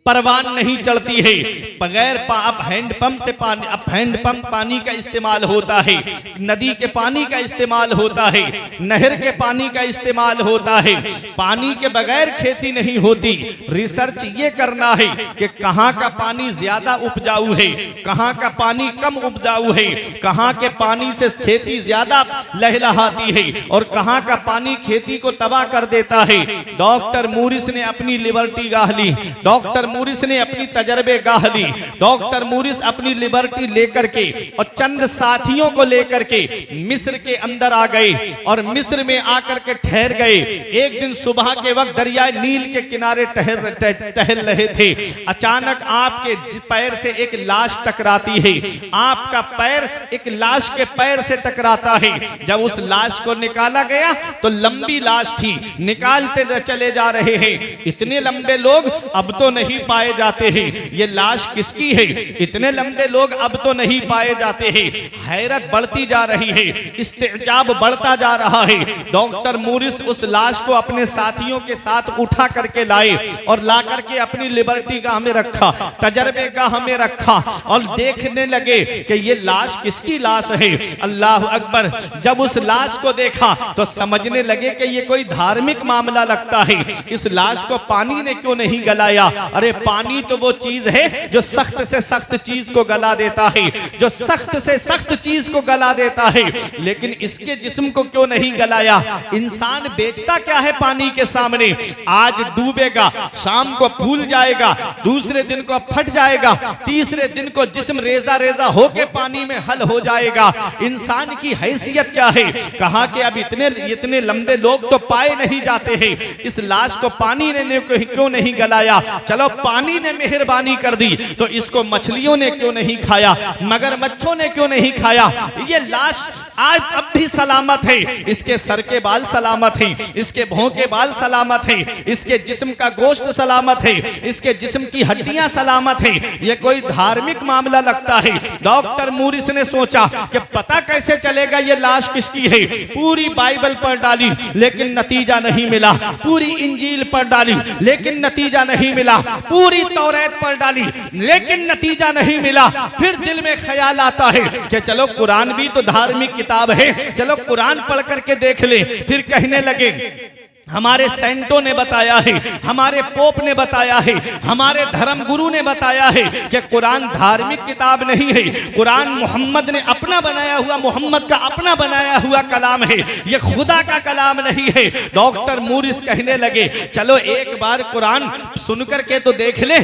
परवान नहीं चढ़ती है। बगैर अब हैंडपंप से पानी, अब हैंडपंप पानी का इस्तेमाल होता है, नदी के पानी का इस्तेमाल होता है, नहर के पानी का इस्तेमाल होता है। पानी के बगैर खेती नहीं होती। रिसर्च ये करना है कि कहाँ का पानी ज्यादा उपजाऊ है, कहाँ का पानी कम उपजाऊ है, कहाँ के पानी से खेती ज्यादा लहलहाती है और कहाँ का पानी खेती को तबाह कर देता है। डॉक्टर मूरिस ने अपनी लिबर्टी गाह ली, डॉक्टर मूरिस ने अपनी तजर्बे गाह ली, डॉक्टर मूरिस अपनी लिबर्टी लेकर के और चंद साथियों को लेकर के मिस्र के अंदर आ गए और मिस्र में आकर के ठहर गए। एक दिन सुबह के वक्त दरियाए नील के किनारे टहल रहे थे। अचानक आपके पैर से एक लाश टकराती है, आपका पैर एक लाश के पैर से टकराता है। जब उस लाश को निकाला गया तो लंबी लाश थी, निकालते चले जा रहे हैं। इतने लंबे लोग अब तो नहीं नहीं पाए जाते हैं, ये लाश किसकी है? इतने लंबे लोग अब तो नहीं पाए जाते हैं। हैरत बढ़ती जा रही है, इस्तेजाब बढ़ता जा रहा है। डॉक्टर मूरिस उस लाश को अपने साथियों के साथ उठा करके लाए और ला करके अपनी लिबर्टी गाह में रखा, तजर्बे गाह में रखा और देखने लगे कि ये लाश किसकी लाश है। अल्लाह अकबर। जब उस लाश को देखा तो समझने लगे कि ये कोई धार्मिक मामला लगता है। इस लाश को पानी ने क्यों नहीं गलाया? अरे पानी तो वो चीज है जो सख्त से सख्त चीज को गला देता है, जो सख्त से सख्त चीज को गला देता है, लेकिन इसके जिस्म को क्यों नहीं गलाया? इंसान बेचता क्या है पानी के सामने? आज डूबेगा, शाम को फूल जाएगा, दूसरे दिन को फट जाएगा, तीसरे दिन को जिस्म रेजा रेजा होके पानी में हल हो जाएगा। इंसान की हैसियत क्या है? कहा कि अब इतने लंबे लोग तो पाए नहीं जाते हैं, इस लाश को पानी ने क्यों नहीं गलाया? चलो पानी ने मेहरबानी कर दी तो इसको मछलियों ने क्यों नहीं खाया, मगरमच्छों ने क्यों नहीं खाया? ये लाश आज अब भी सलामत है, इसके सर के बाल सलामत है, इसके भौं के बाल सलामत है, इसके जिस्म का गोश्त सलामत है, इसके जिस्म की हड्डियां सलामत है। ये कोई धार्मिक मामला लगता है। डॉक्टर मूरिस ने सोचा कि पता कैसे चलेगा ये लाश किसकी है। पूरी बाइबल पढ़ डाली लेकिन नतीजा नहीं मिला, पूरी इंजील पढ़ डाली लेकिन नतीजा नहीं मिला, पूरी तौरात पढ़ डाली लेकिन नतीजा नहीं मिला। फिर दिल में ख्याल आता है कि चलो कुरान भी तो धार्मिक किताब है, चलो कुरान पढ़ करके देख ले। फिर कहने लगे हमारे सेंटों ने बताया है, हमारे पोप ने बताया है, हमारे धर्म गुरु ने बताया है कि कुरान धार्मिक किताब नहीं है, कुरान मोहम्मद ने अपना बनाया हुआ, मोहम्मद का अपना बनाया हुआ कलाम है, ये खुदा का कलाम नहीं है। डॉक्टर मूरिस कहने लगे चलो एक बार कुरान सुन करके तो देख ले,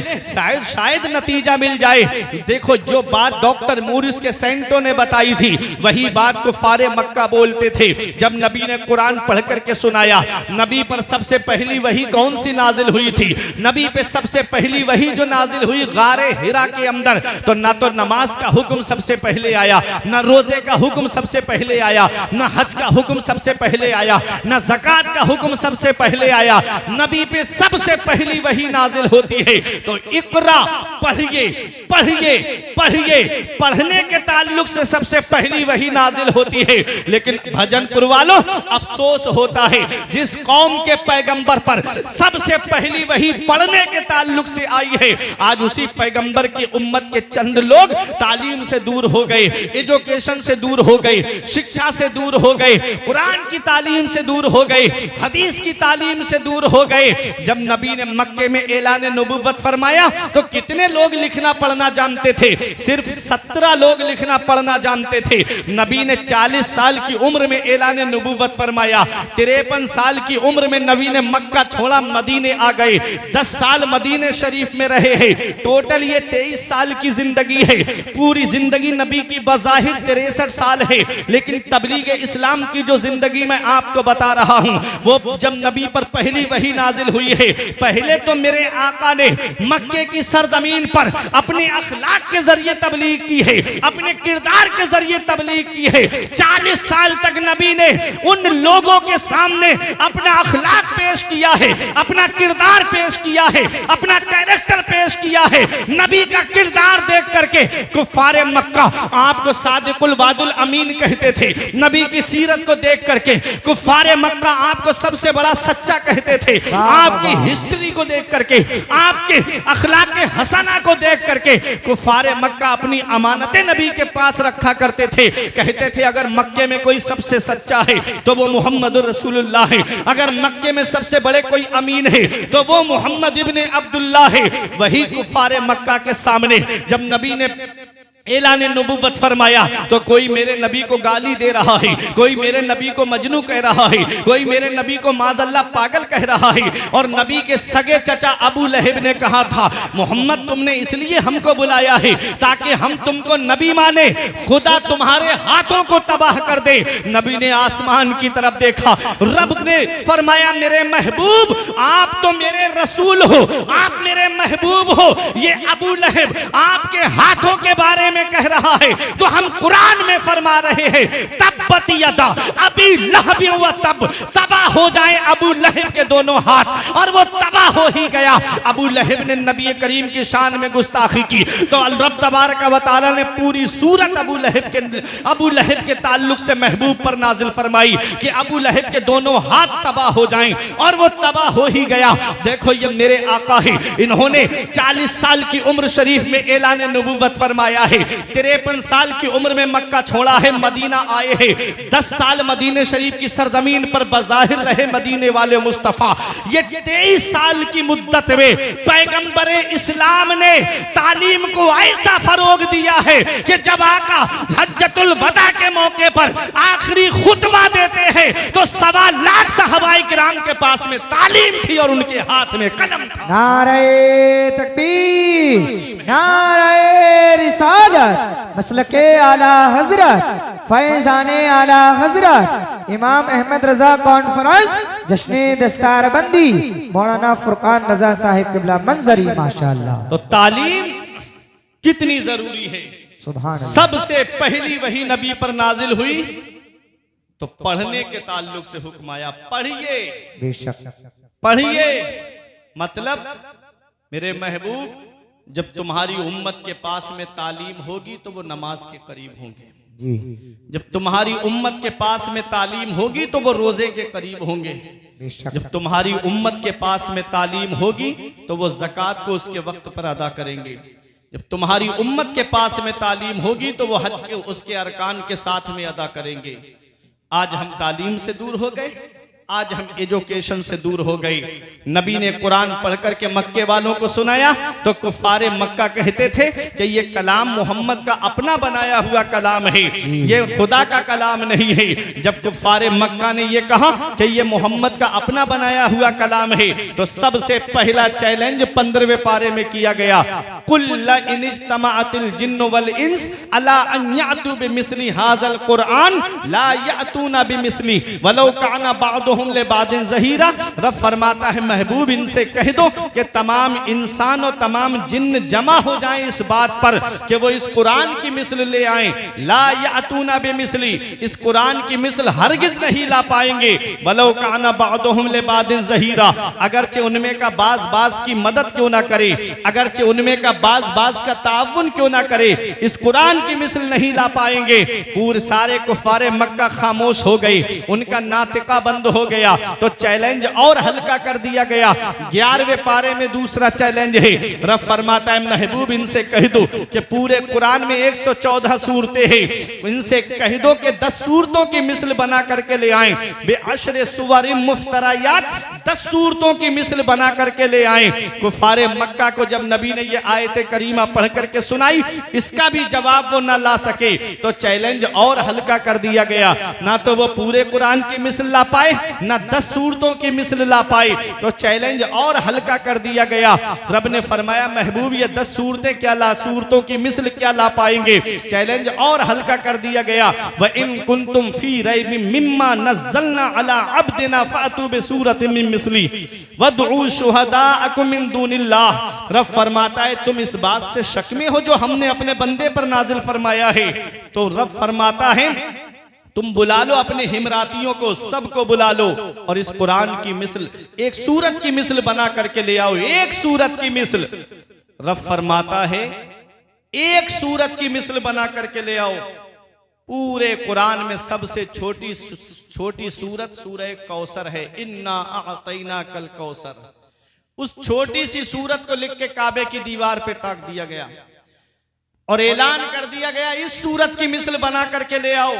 शायद नतीजा मिल जाए। देखो जो बात डॉक्टर मूरिस के सेंटों ने बताई थी वही बात कुफारे मक्का बोलते थे। जब नबी ने कुरान पढ़ करके सुनाया, नबी पर सबसे पहली वही कौन सी नाजिल हुई थी? नबी पे सबसे पहली वही जो नाजिल हुई गारे हिरा के अंदर, तो ना तो नमाज का हुक्म सबसे पहले आया, ना रोजे का हुक्म सबसे पहले आया, ना हज का हुक्म सबसे पहले आया, ना ज़कात का हुक्म सबसे पहले आया। नबी पे सबसे पहली वही नाजिल होती है। तो इकरा, पढ़िए पढ़िए पढ़िए, पढ़ने के ताल्लुक से सबसे पहली वही नाजिल होती है। लेकिन भजनपुर वालों अफसोस होता है जिस कौम के पैगंबर पर सबसे पहली वही पढ़ने के ताल्लुक से आई है, आज उसी पैगंबर की उम्मत के चंद लोग तालीम से दूर हो गए, एजुकेशन से दूर हो गए, शिक्षा से दूर हो गए, कुरान की तालीम से दूर हो गए, हदीस की तालीम से दूर हो गए। जब नबी ने मक्के में ऐलान नबुव्वत फरमाया तो कितने लोग लिखना पढ़ना जानते थे? सिर्फ 17 लोग लिखना पढ़ना जानते थे। नबी ने 40 साल की उम्र में ऐलान नबुव्वत फरमाया, 53 साल की उम्र में नबी ने मक्का छोड़ा, मदीने आ गए, 10 साल मदीने शरीफ में रहे हैं। टोटल ये 23 साल की जिंदगी है। पूरी जिंदगी नबी की बज़ाहिर 63 साल है, लेकिन तबलीग इस्लाम की जो जिंदगी मैं आपको बता रहा हूं वो जब नबी पर पहली वही नाजिल हुई है, पहले तो मेरे आका ने मक्के की सरजमीन पर अपने अखलाक के जरिए तबलीग की है, अपने किरदार के जरिए तबलीग की है। 40 साल तक नबी ने उन लोगों के सामने अपना अखलाक पेश किया है, अपना किरदार पेश किया है, अपना कैरेक्टर पेश किया है। नबी का किरदार देख करके कुफारे मक्का आपको सादिकुल वादुल अमीन कहते थे। नबी की सीरत को देख करके कुफारे मक्का आपको सबसे बड़ा सच्चा कहते थे। आपकी हिस्ट्री को देख करके, आपके अखलाक हसना को देख करके कुफारे मक्का अपनी अमानतें नबी के पास रखा करते थे। कहते थे अगर मक्के में कोई सबसे सच्चा है तो वो मोहम्मद रसूलुल्लाह है, अगर मक्के में सबसे बड़े कोई अमीन है तो वो मोहम्मद इब्ने अब्दुल्लाह है। वही कुफारे मक्का के सामने जब नबी ने ऐलान नबुव्वत फरमाया तो कोई मेरे नबी को गाली दे रहा है, कोई मेरे नबी को मजनू कह रहा है, कोई मेरे नबी को माज़अल्लाह पागल कह रहा है। और नबी के सगे चचा अबू लहब ने कहा था मोहम्मद तुमने इसलिए हमको बुलाया है ताकि हम तुमको नबी माने, खुदा तुम्हारे हाथों को तबाह कर दे। नबी ने आसमान की तरफ देखा, रब ने फरमाया मेरे महबूब आप तो मेरे रसूल हो, आप मेरे महबूब हो, ये अबू लहब आपके हाथों के बारे में कह रहा है तो हम कुरान में फरमा रहे हैं, तब्बत यदा अबी लहब व तब, तबाह हो जाए अबू लहब के दोनों हाथ, और वो तबाह हो ही गया। अबू लहब ने नबी करीम की शान में गुस्ताखी की तो रब तबारक व तआला ने पूरी सूरत अबू लहब के ताल्लुक से महबूब पर नाजिल फरमाई कि अबू लहब के दोनों हाथ तबाह हो जाएं, और वो तबाह हो ही गया। देखो ये मेरे आका है, इन्होंने 40 साल की उम्र शरीफ में ऐलान नबुव्वत फरमाया है, 53 साल की उम्र में मक्का छोड़ा है, मदीना आए हैं, 10 साल मदीने शरीफ की सरजमीन पर बज़ाहिर रहे मदीने वाले मुस्तफ़ा। ये 23 साल की मुद्दत में पैगंबरे इस्लाम ने तालीम को ऐसा फरोग दिया है कि जब आका हज्जतुल वदा के मौके पर आखिरी खुतबा देते हैं तो 1.25 लाख सहाबाए किराम के पास में तालीम थी और उनके हाथ में कलम था। नारे तकबीर, नारे रिसालत, मसलके आला हजरत, फैजाने आला हजरत, इमाम अहमद रजा कॉन्फ्रेंस, जश्न दस्तार बंदी, मौलाना फुरकान रजा साहिब किबला मंजरी, माशाअल्लाह। तो तालीम कितनी जरूरी है। सुभान अल्लाह। सबसे पहली वही नबी पर नाजिल हुई तो पढ़ने के ताल्लुक से हुक्म आया, पढ़िए बेशक पढ़िए। मतलब मेरे महबूब, जब तुम्हारी उम्मत के पास में तालीम होगी तो वो नमाज के करीब होंगे जी, जब तुम्हारी उम्मत के पास में तालीम होगी तो वो रोजे के करीब होंगे, बेशक जब तुम्हारी उम्मत के पास में तालीम होगी तो वो ज़कात को उसके वक्त पर अदा करेंगे, जब तुम्हारी उम्मत के पास में तालीम होगी तो वो हज के उसके अरकान के साथ में अदा करेंगे। आज हम तालीम से दूर हो गए, आज हम एजुकेशन से दूर हो गए। नबी ने कुरान पढ़ करके मक्के वालों को सुनाया तो कुफारे मक्का कहते थे कि ये कलाम मोहम्मद का अपना बनाया हुआ कलाम है, ये खुदा का कलाम नहीं है। जब कुफारे मक्का ने ये कहा कि ये मोहम्मद का अपना बनाया हुआ कलाम है तो सबसे पहला चैलेंज 15वें पारे में किया गया, कुल इन इज्तमाअतिल जिन्न वल इंस अला अन यातू बिमिस्ली हाज़ल कुरान ला यातूना बिमिस्ली वलौ काना बादुहुम लिबादिन ज़हीरा। रब फरमाता है महबूब इनसे कह दो कि तमाम इंसान और तमाम जिन्न जमा हो जाएं इस बात पर कि वो इस कुरान की मिस्ल ले आएं, ला यातूना बिमिस्ली, इस कुरान की मिस्ल हरगिज नहीं ला पाएंगे, वलौ काना बादुहुम लिबादिन ज़हीरा, अगरचे उनमें का बाज की मदद क्यों ना करे, अगरचे उनमें का बाज का ताउन क्यों ना करे, इस कुरान की मिस्ल नहीं ला पाएंगे। पूरे सारे कुफारे मक्का खामोश हो गए, उनका नातिका बंद हो गया। तो चैलेंज और हल्का कर दिया गया। 11वें पारे में दूसरा चैलेंज है, रब फरमाता है महबूब इनसे कह दो कि पूरे कुरान में 114 सूरतें हैं, इनसे कह दो कि 10 सूरतों की मिस्ल बना करके ले आए, बेअशरे सुवरिम मुफ्तरायात, 10 सूरतों की मिस्ल बना करके ले आए। कुफारे मक्का को जब नबी ने ये आयत करीमा पढ़ करके सुनाई, इसका भी जवाब वो न ला सके तो चैलेंज और हल्का कर दिया गया। ना तो वो पूरे कुरान की मिस्ल ला पाए, ना 10 सूरतों की मिस्ल ला पाए, तो चैलेंज और हल्का कर दिया गया। रब ने फरमाया महबूब ये 10 सूरतें क्या ला, सूरतों की मिस्ल क्या ला पाएंगे, चैलेंज और हल्का कर दिया गया। व इन कुंतुम फी रैबिम मिम्मा नज़्ज़लना अला अब्दिना फातू बिसूरतिम मिन मिस्ली वदउ शुहदाअकुम मिन दूनिल्लाह। रब फरमाता है तुम इस बात से शक में हो जो हमने अपने बंदे पर नाजिल फरमाया है, तो रब फरमाता है तुम बुला लो अपने हिमरातियों को, सबको बुला लो और इस कुरान की मिस्ल, एक सूरत की मिस्ल बना करके ले आओ, एक सूरत की मिस्ल। रब फरमाता है एक सूरत की मिस्ल बना करके ले आओ। पूरे कुरान में सबसे छोटी सूरत सूरह कौसर है, इन्ना अअतैना कल कौसर। उस छोटी सी सूरत को लिख के काबे की दीवार पे टाक दिया गया और ऐलान कर दिया गया इस सूरत की मिस्ल बना करके ले आओ।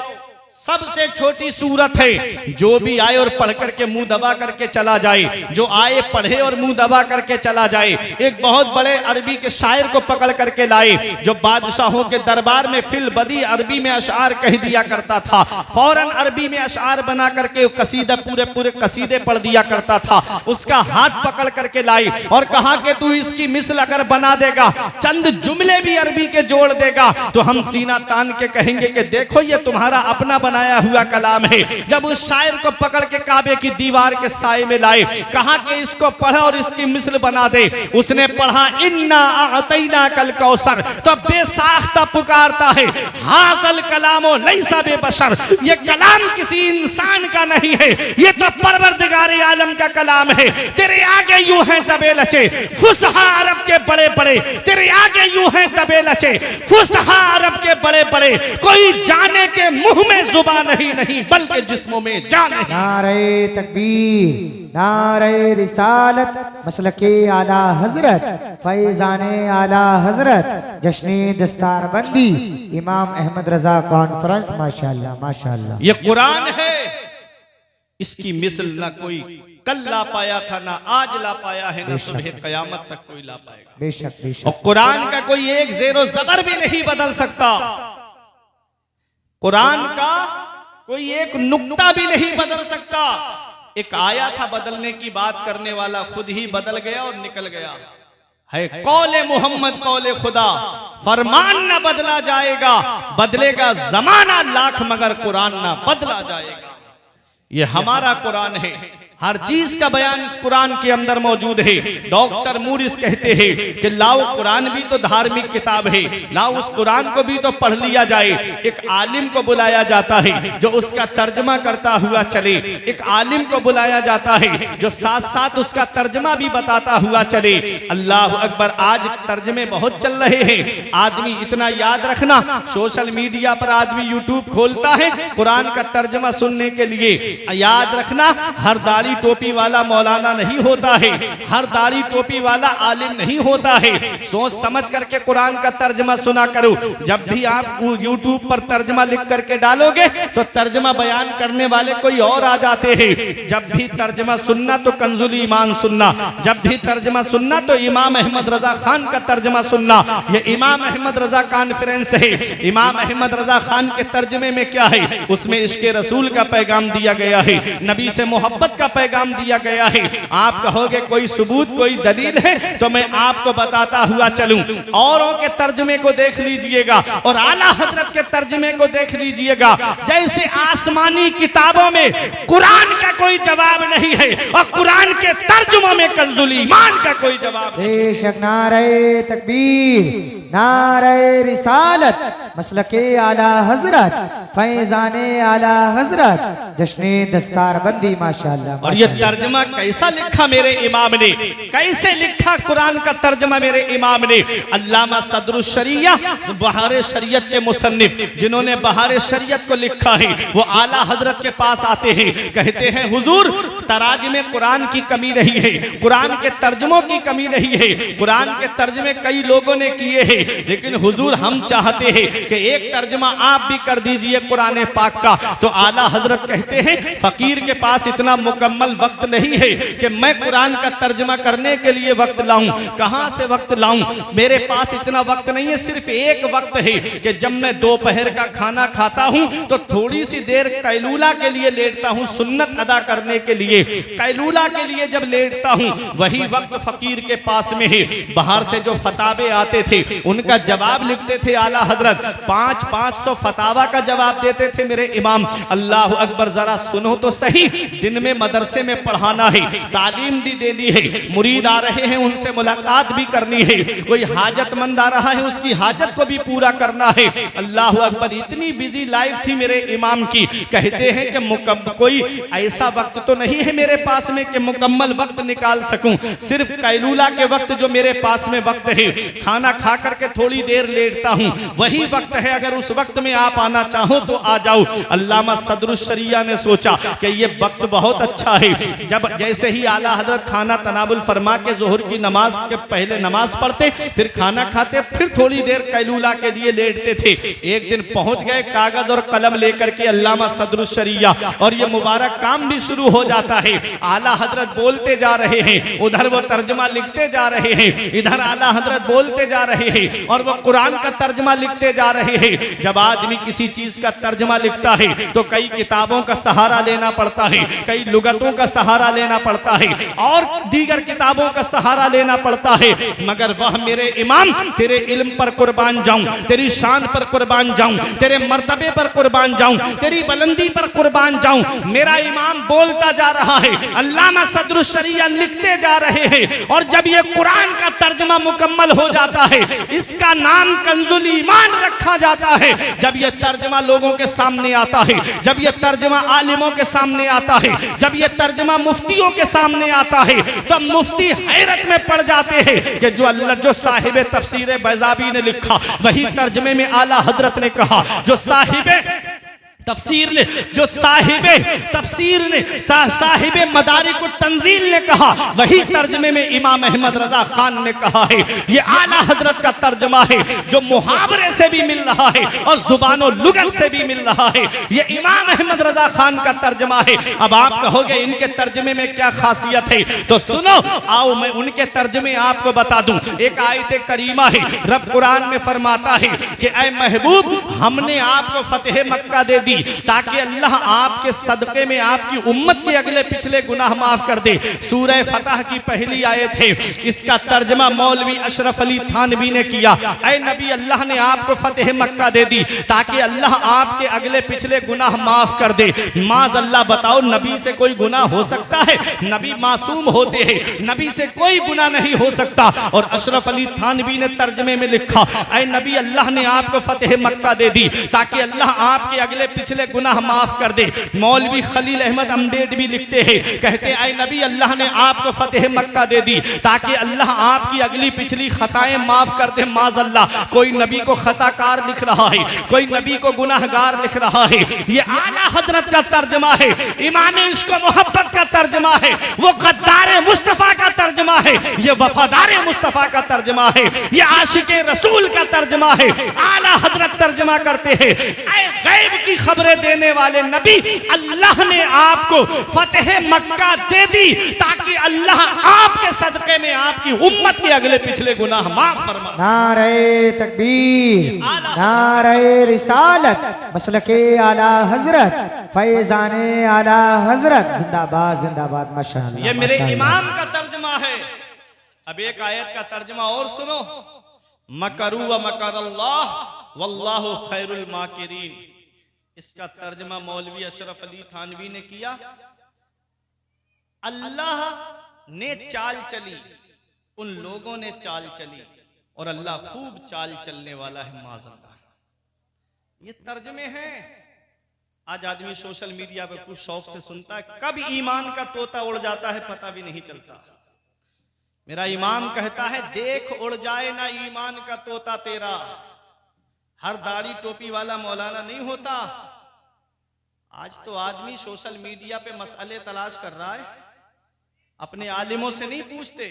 सबसे छोटी सूरत है, जो भी आए और पढ़ करके मुंह दबा करके चला जाए, जो आए पढ़े और मुंह दबा करके चला जाए। एक बहुत बड़े अरबी के शायर को पकड़ करके लाए जो बादशाहों के दरबार में फिल बदी अरबी में अशआर कह दिया करता था, फौरन अरबी में अशआर बना करके कसीदा पूरे कसीदे पढ़ दिया करता था। उसका हाथ पकड़ करके लाई और कहा कि तू इसकी मिस्ल अगर बना देगा, चंद जुमले भी अरबी के जोड़ देगा तो हम सीना तान के कहेंगे कि देखो ये तुम्हारा अपना बनाया हुआ कलाम है। जब उस शायर को पकड़ के काबे की दीवार के साए में लाए, कहा कि इसको पढ़ और इसकी मिसल बना दे। उसने पढ़ा इन्ना अतैना कल कौसर, तो बेसाख्ता पुकारता है हाज़ल कलामो लैसा बेबशर, ये कलाम किसी इंसान का नहीं है, ये तो परवरदिगारे आलम का कलाम है। तेरे आगे यूं है तबे लचे फुसहा अरब के बड़े बड़े, तेरे आगे यूं है तबे लचे फुसहा अरब के बड़े बड़े, कोई जाने के मुंह में जुबान नहीं बल्कि जिस्मों में जान है। नारे तकबीर, नारे रिसालत, मसलके आला हजरत, फैजाने आला हजरत, जश्ने दस्तारबंदी, इमाम अहमद रजा कॉन्फ्रेंस। माशाअल्लाह माशाअल्लाह। ये कुरान है, इसकी मिसल ना कोई कल ला पाया था, ना आज ला पाया है, ना सुबह कयामत तक कोई ला पाएगा। बेशक बेशक। और कुरान का कोई एक ज़ेरो ज़बर भी नहीं बदल सकता, कुरान का कोई एक नुक्ता भी नहीं बदल सकता। एक आया था बदलने की बात करने वाला खुद ही बदल गया और निकल गया है। कौले मोहम्मद कौले खुदा, फरमान ना बदला जाएगा, बदलेगा जमाना लाख मगर कुरान ना बदला जाएगा। ये हमारा कुरान है, हर चीज का बयान इस कुरान के अंदर मौजूद है। डॉक्टर मूरिस कहते हैं कि लाओ कुरान भी तो धार्मिक किताब है, लाओ उस कुरान को भी तो पढ़ लिया जाए। एक आलिम को बुलाया जाता है जो उसका तर्जमा करता हुआ चले, एक आलिम को बुलाया जाता है जो साथ साथ उसका तर्जमा भी बताता हुआ चले। अल्लाह अकबर। आज तर्जमे बहुत चल रहे हैं। आदमी इतना याद रखना, सोशल मीडिया पर आदमी यूट्यूब खोलता है कुरान का तर्जमा सुनने के लिए। याद रखना, हर दाढ़ी टोपी वाला मौलाना नहीं होता है, हर दाढ़ी टोपी वाला आलिम नहीं होता है। सोच समझ करके कुरान का तर्जमा सुना करो। जब भी आप यूट्यूब पर तर्जमा लिख करके डालोगे तो तर्जमा बयान करने वाले कोई और आ जाते हैं। जब भी तर्जमा सुनना तो कंजुल ईमान सुनना, जब भी तर्जमा सुनना तो इमाम अहमद रजा खान का तर्जमा सुनना। ये इमाम अहमद रजा कॉन्फ्रेंस है। इमाम अहमद रजा खान के तर्जमे में क्या है? उसमें इश्क़ रसूल का पैगाम दिया गया है, नबी से मोहब्बत का पैगाम दिया गया है। आप कहोगे कोई सबूत कोई दलील है, तो मैं आपको बताता हुआ चलूं। औरों के तर्जमे को देख लीजिएगा और आला हजरत के तर्जमे को देख लीजिएगा। जैसे आसमानी किताबों में कुरान का कोई जवाब नहीं है और कुरान के तर्जुमों में कंजुल ईमान का कोई जवाब नहीं। बेशक। नारे तकबीर, नारे रिसालत, मसलके आला हजरत, फैजाने आला हजरत, जश्ने दस्तारबंदी। माशाअल्लाह। और ये तर्जमा कैसा लिखा मेरे इमाम ने, कैसे लिखा कुरान का तर्जमा मेरे इमाम ने। अल्लामा सदरुश्शरिया बहार शरीयत के मुसन्निफ, जिन्होंने बहार शरीयत को लिखा है, वो आला हजरत के पास आते हैं, कहते हैं हुजूर तराज में कुरान की कमी नहीं है, कुरान के तर्जमों की कमी नहीं है। कुरान के तर्जमे कई लोगों ने किए हैं, लेकिन हुजूर हम चाहते हैं कि एक तर्जमा आप भी कर दीजिए कुरान पाक का। तो आला हजरत कहते हैं फकीर के पास इतना मुकम्मल वक्त नहीं है कि मैं कुरान का तर्जमा करने के लिए वक्त लाऊं। कहां से वक्त लाऊं? मेरे पास इतना वक्त नहीं है। सिर्फ एक वक्त है कि जब मैं दोपहर का खाना खाता हूं तो थोड़ी सी देर कैलूला के लिए लेटता हूं, सुन्नत अदा करने के लिए। कैलूला के लिए जब लेटता हूं वही वक्त फकीर के पास में है। बाहर से जो फतावे आते थे उनका जवाब लिखते थे आला हजरत। 500 फतावा का जवाब देते थे मेरे इमाम। अल्लाह अकबर। जरा सुनो तो सही, दिन में मदरसे में पढ़ाना है, तालीम भी देनी है, मुरीद आ रहे हैं उनसे मुलाकात भी करनी है, कोई हाजतमंद आ रहा है उसकी हाजत को भी पूरा करना है। अल्लाह अकबर। इतनी बिजी लाइफ थी मेरे इमाम की। कहते हैं कि कोई ऐसा वक्त तो नहीं है मेरे पास में कि मुकम्मल वक्त निकाल सकूं। सिर्फ कैलूला के वक्त जो मेरे पास में वक्त है, खाना खा करके थोड़ी देर लेटता हूं, वही वक्त है। अगर उस वक्त में आप आना चाहो तो आ जाओ। अल्लामा सदरुश्शरिया ने सोचा कि ये वक्त बहुत अच्छा है। जब जैसे ही आला हजरत खाना तनाबुल फरमा के जोहर की नमाज के पहले नमाज पढ़ते, फिर खाना खाते, फिर थोड़ी देर कैलूला के लिए लेटते थे। एक दिन पहुंच गए कागज और कलम लेकर के अल्लामा सदरुश्शरिया, और ये मुबारक काम भी शुरू हो जाता है। आला हजरत बोलते जा रहे हैं, उधर वो तर्जमा लिखते जा रहे हैं, इधर आला हजरत बोलते जा रहे हैं और वो कुरान का तर्जमा लिखते जा रहे हैं। जब आदमी किसी चीज का तर्जमा लिखता है तो कई किताबों का सहारा लेना पड़ता है, कई लुगतों हकीकतों का सहारा लेना पड़ता है और दीगर किताबों का सहारा लेना पड़ता है, मगर वह मेरे इमाम तेरे इल्म पर कुर्बान जाऊं, तेरी शान पर कुर्बान जाऊं, तेरे मर्तबे पर कुर्बान जाऊं, तेरी बुलंदी पर कुर्बान जाऊं। मेरा इमाम बोलता जा रहा है, अल्लामा सदरुश शरिया लिखते जा रहे हैं, और जब ये कुरान का तर्जुमा मुकम्मल हो जाता है, इसका नाम कंजुल ईमान रखा जाता है। जब ये तर्जुमा लोगों के सामने आता है, जब ये तर्जुमा आलिमों के सामने आता है, जब ये तर्जुमा मुफ्तियों के सामने आता है, तो मुफ्ती हैरत में पड़ जाते हैं कि जो साहिब तफसीर बैज़ावी ने लिखा वही तर्जुमे में आला हजरत ने कहा, जो साहिब तफसीर ने, जो साहिबे तफसीर ने, साहिबे मदारिकुत तंजील ने कहा वही तर्जमे में इमाम अहमद रजा खान ने कहा है। ये आला हजरत का तर्जमा है जो मुहावरे से भी मिल रहा है और जुबानो लुगत से भी मिल रहा है। ये इमाम अहमद रजा खान का तर्जमा है। अब आप कहोगे इनके तर्जमे में क्या खासियत है, तो सुनो, आओ मैं उनके तर्जमे आपको बता दूं। एक आयत करीमा है, रब कुरान में फरमाता है कि ऐ महबूब, हमने आपको फतेह मक्का दे दी ताकि अल्लाह आपके सदके में आपकी उम्मत के अगले पिछले गुनाह माफ कर दे। सूरह फतह की पहली आयत है, इसका तर्जमा मौलवी अशरफ अली थानवी ने किया। ऐ नबी, अल्लाह ने आपको फतेह मक्का दे दी ताकि अल्लाह आपके अगले पिछले गुनाह माफ कर दे। माज अल्लाह, बताओ नबी से कोई गुनाह हो सकता है? नबी मासूम होते हैं, नबी से कोई गुनाह नहीं हो सकता। और अशरफ अली थानवी ने तर्जमे में लिखा, ऐ नबी, अल्लाह ने आपको फतेह मक्का दे दी ताकि अल्लाह आपके अगले पिछले गुनाह माफ कर दे। मौलवी खलील अहमद अम्बेड भी लिखते हैं, कहते हैं, ऐ नबी, अल्लाह ने आपको फतेह मक्का दे दी ताकि अल्लाह आपकी अगली पिछली खताएं माफ कर दे। माज अल्लाह, कोई नबी को खताकार लिख रहा है, कोई नबी को गुनाहगार लिख रहा है। ये आला हजरत का तर्जमा है, इमाम इश्क व मोहब्बत का तर्जमा है, वो गद्दार मुस्तफा का तर्जमा है, ये वफादार मुस्तफा का तर्जमा है, ये आशिके रसूल का तर्जमा है। आला हजरत तर्जमा करते हैं, ऐ गैब की खबरें देने वाले नबी, अल्लाह ने आपको फतेह मक्का दे दी ताकि अल्लाह आपके सदके में आपकी उम्मत के अगले पिछले गुनाह माफ फरमा। नारे तकबीर, नारे रिसालत, मसलके आला हजरत, फैजाने आला हजरत, जिंदाबाद जिंदाबाद, माशाअल्लाह। ये मेरे इमाम का तर्जमा है। अब एक आयत का तर्जमा और सुनो, मकरू व मकर अल्लाह वल्लाहु खैरुल माकिरीन। इसका तर्जमा मौलवी अशरफ अली थानवी ने किया, अल्लाह ने चाल चली, उन लोगों ने चाल चली, और अल्लाह खूब चाल चलने वाला है। माज़अल्लाह, ये तर्जमे हैं। आज आदमी सोशल मीडिया पे खूब शौक से सुनता है, कब ईमान का तोता उड़ जाता है पता भी नहीं चलता। मेरा इमाम कहता है, देख उड़ जाए ना ईमान का तोता तेरा। हर दाढ़ी टोपी वाला मौलाना नहीं होता। आज तो आदमी सोशल मीडिया पे मसले तलाश कर रहा है, अपने आलिमों से नहीं पूछते।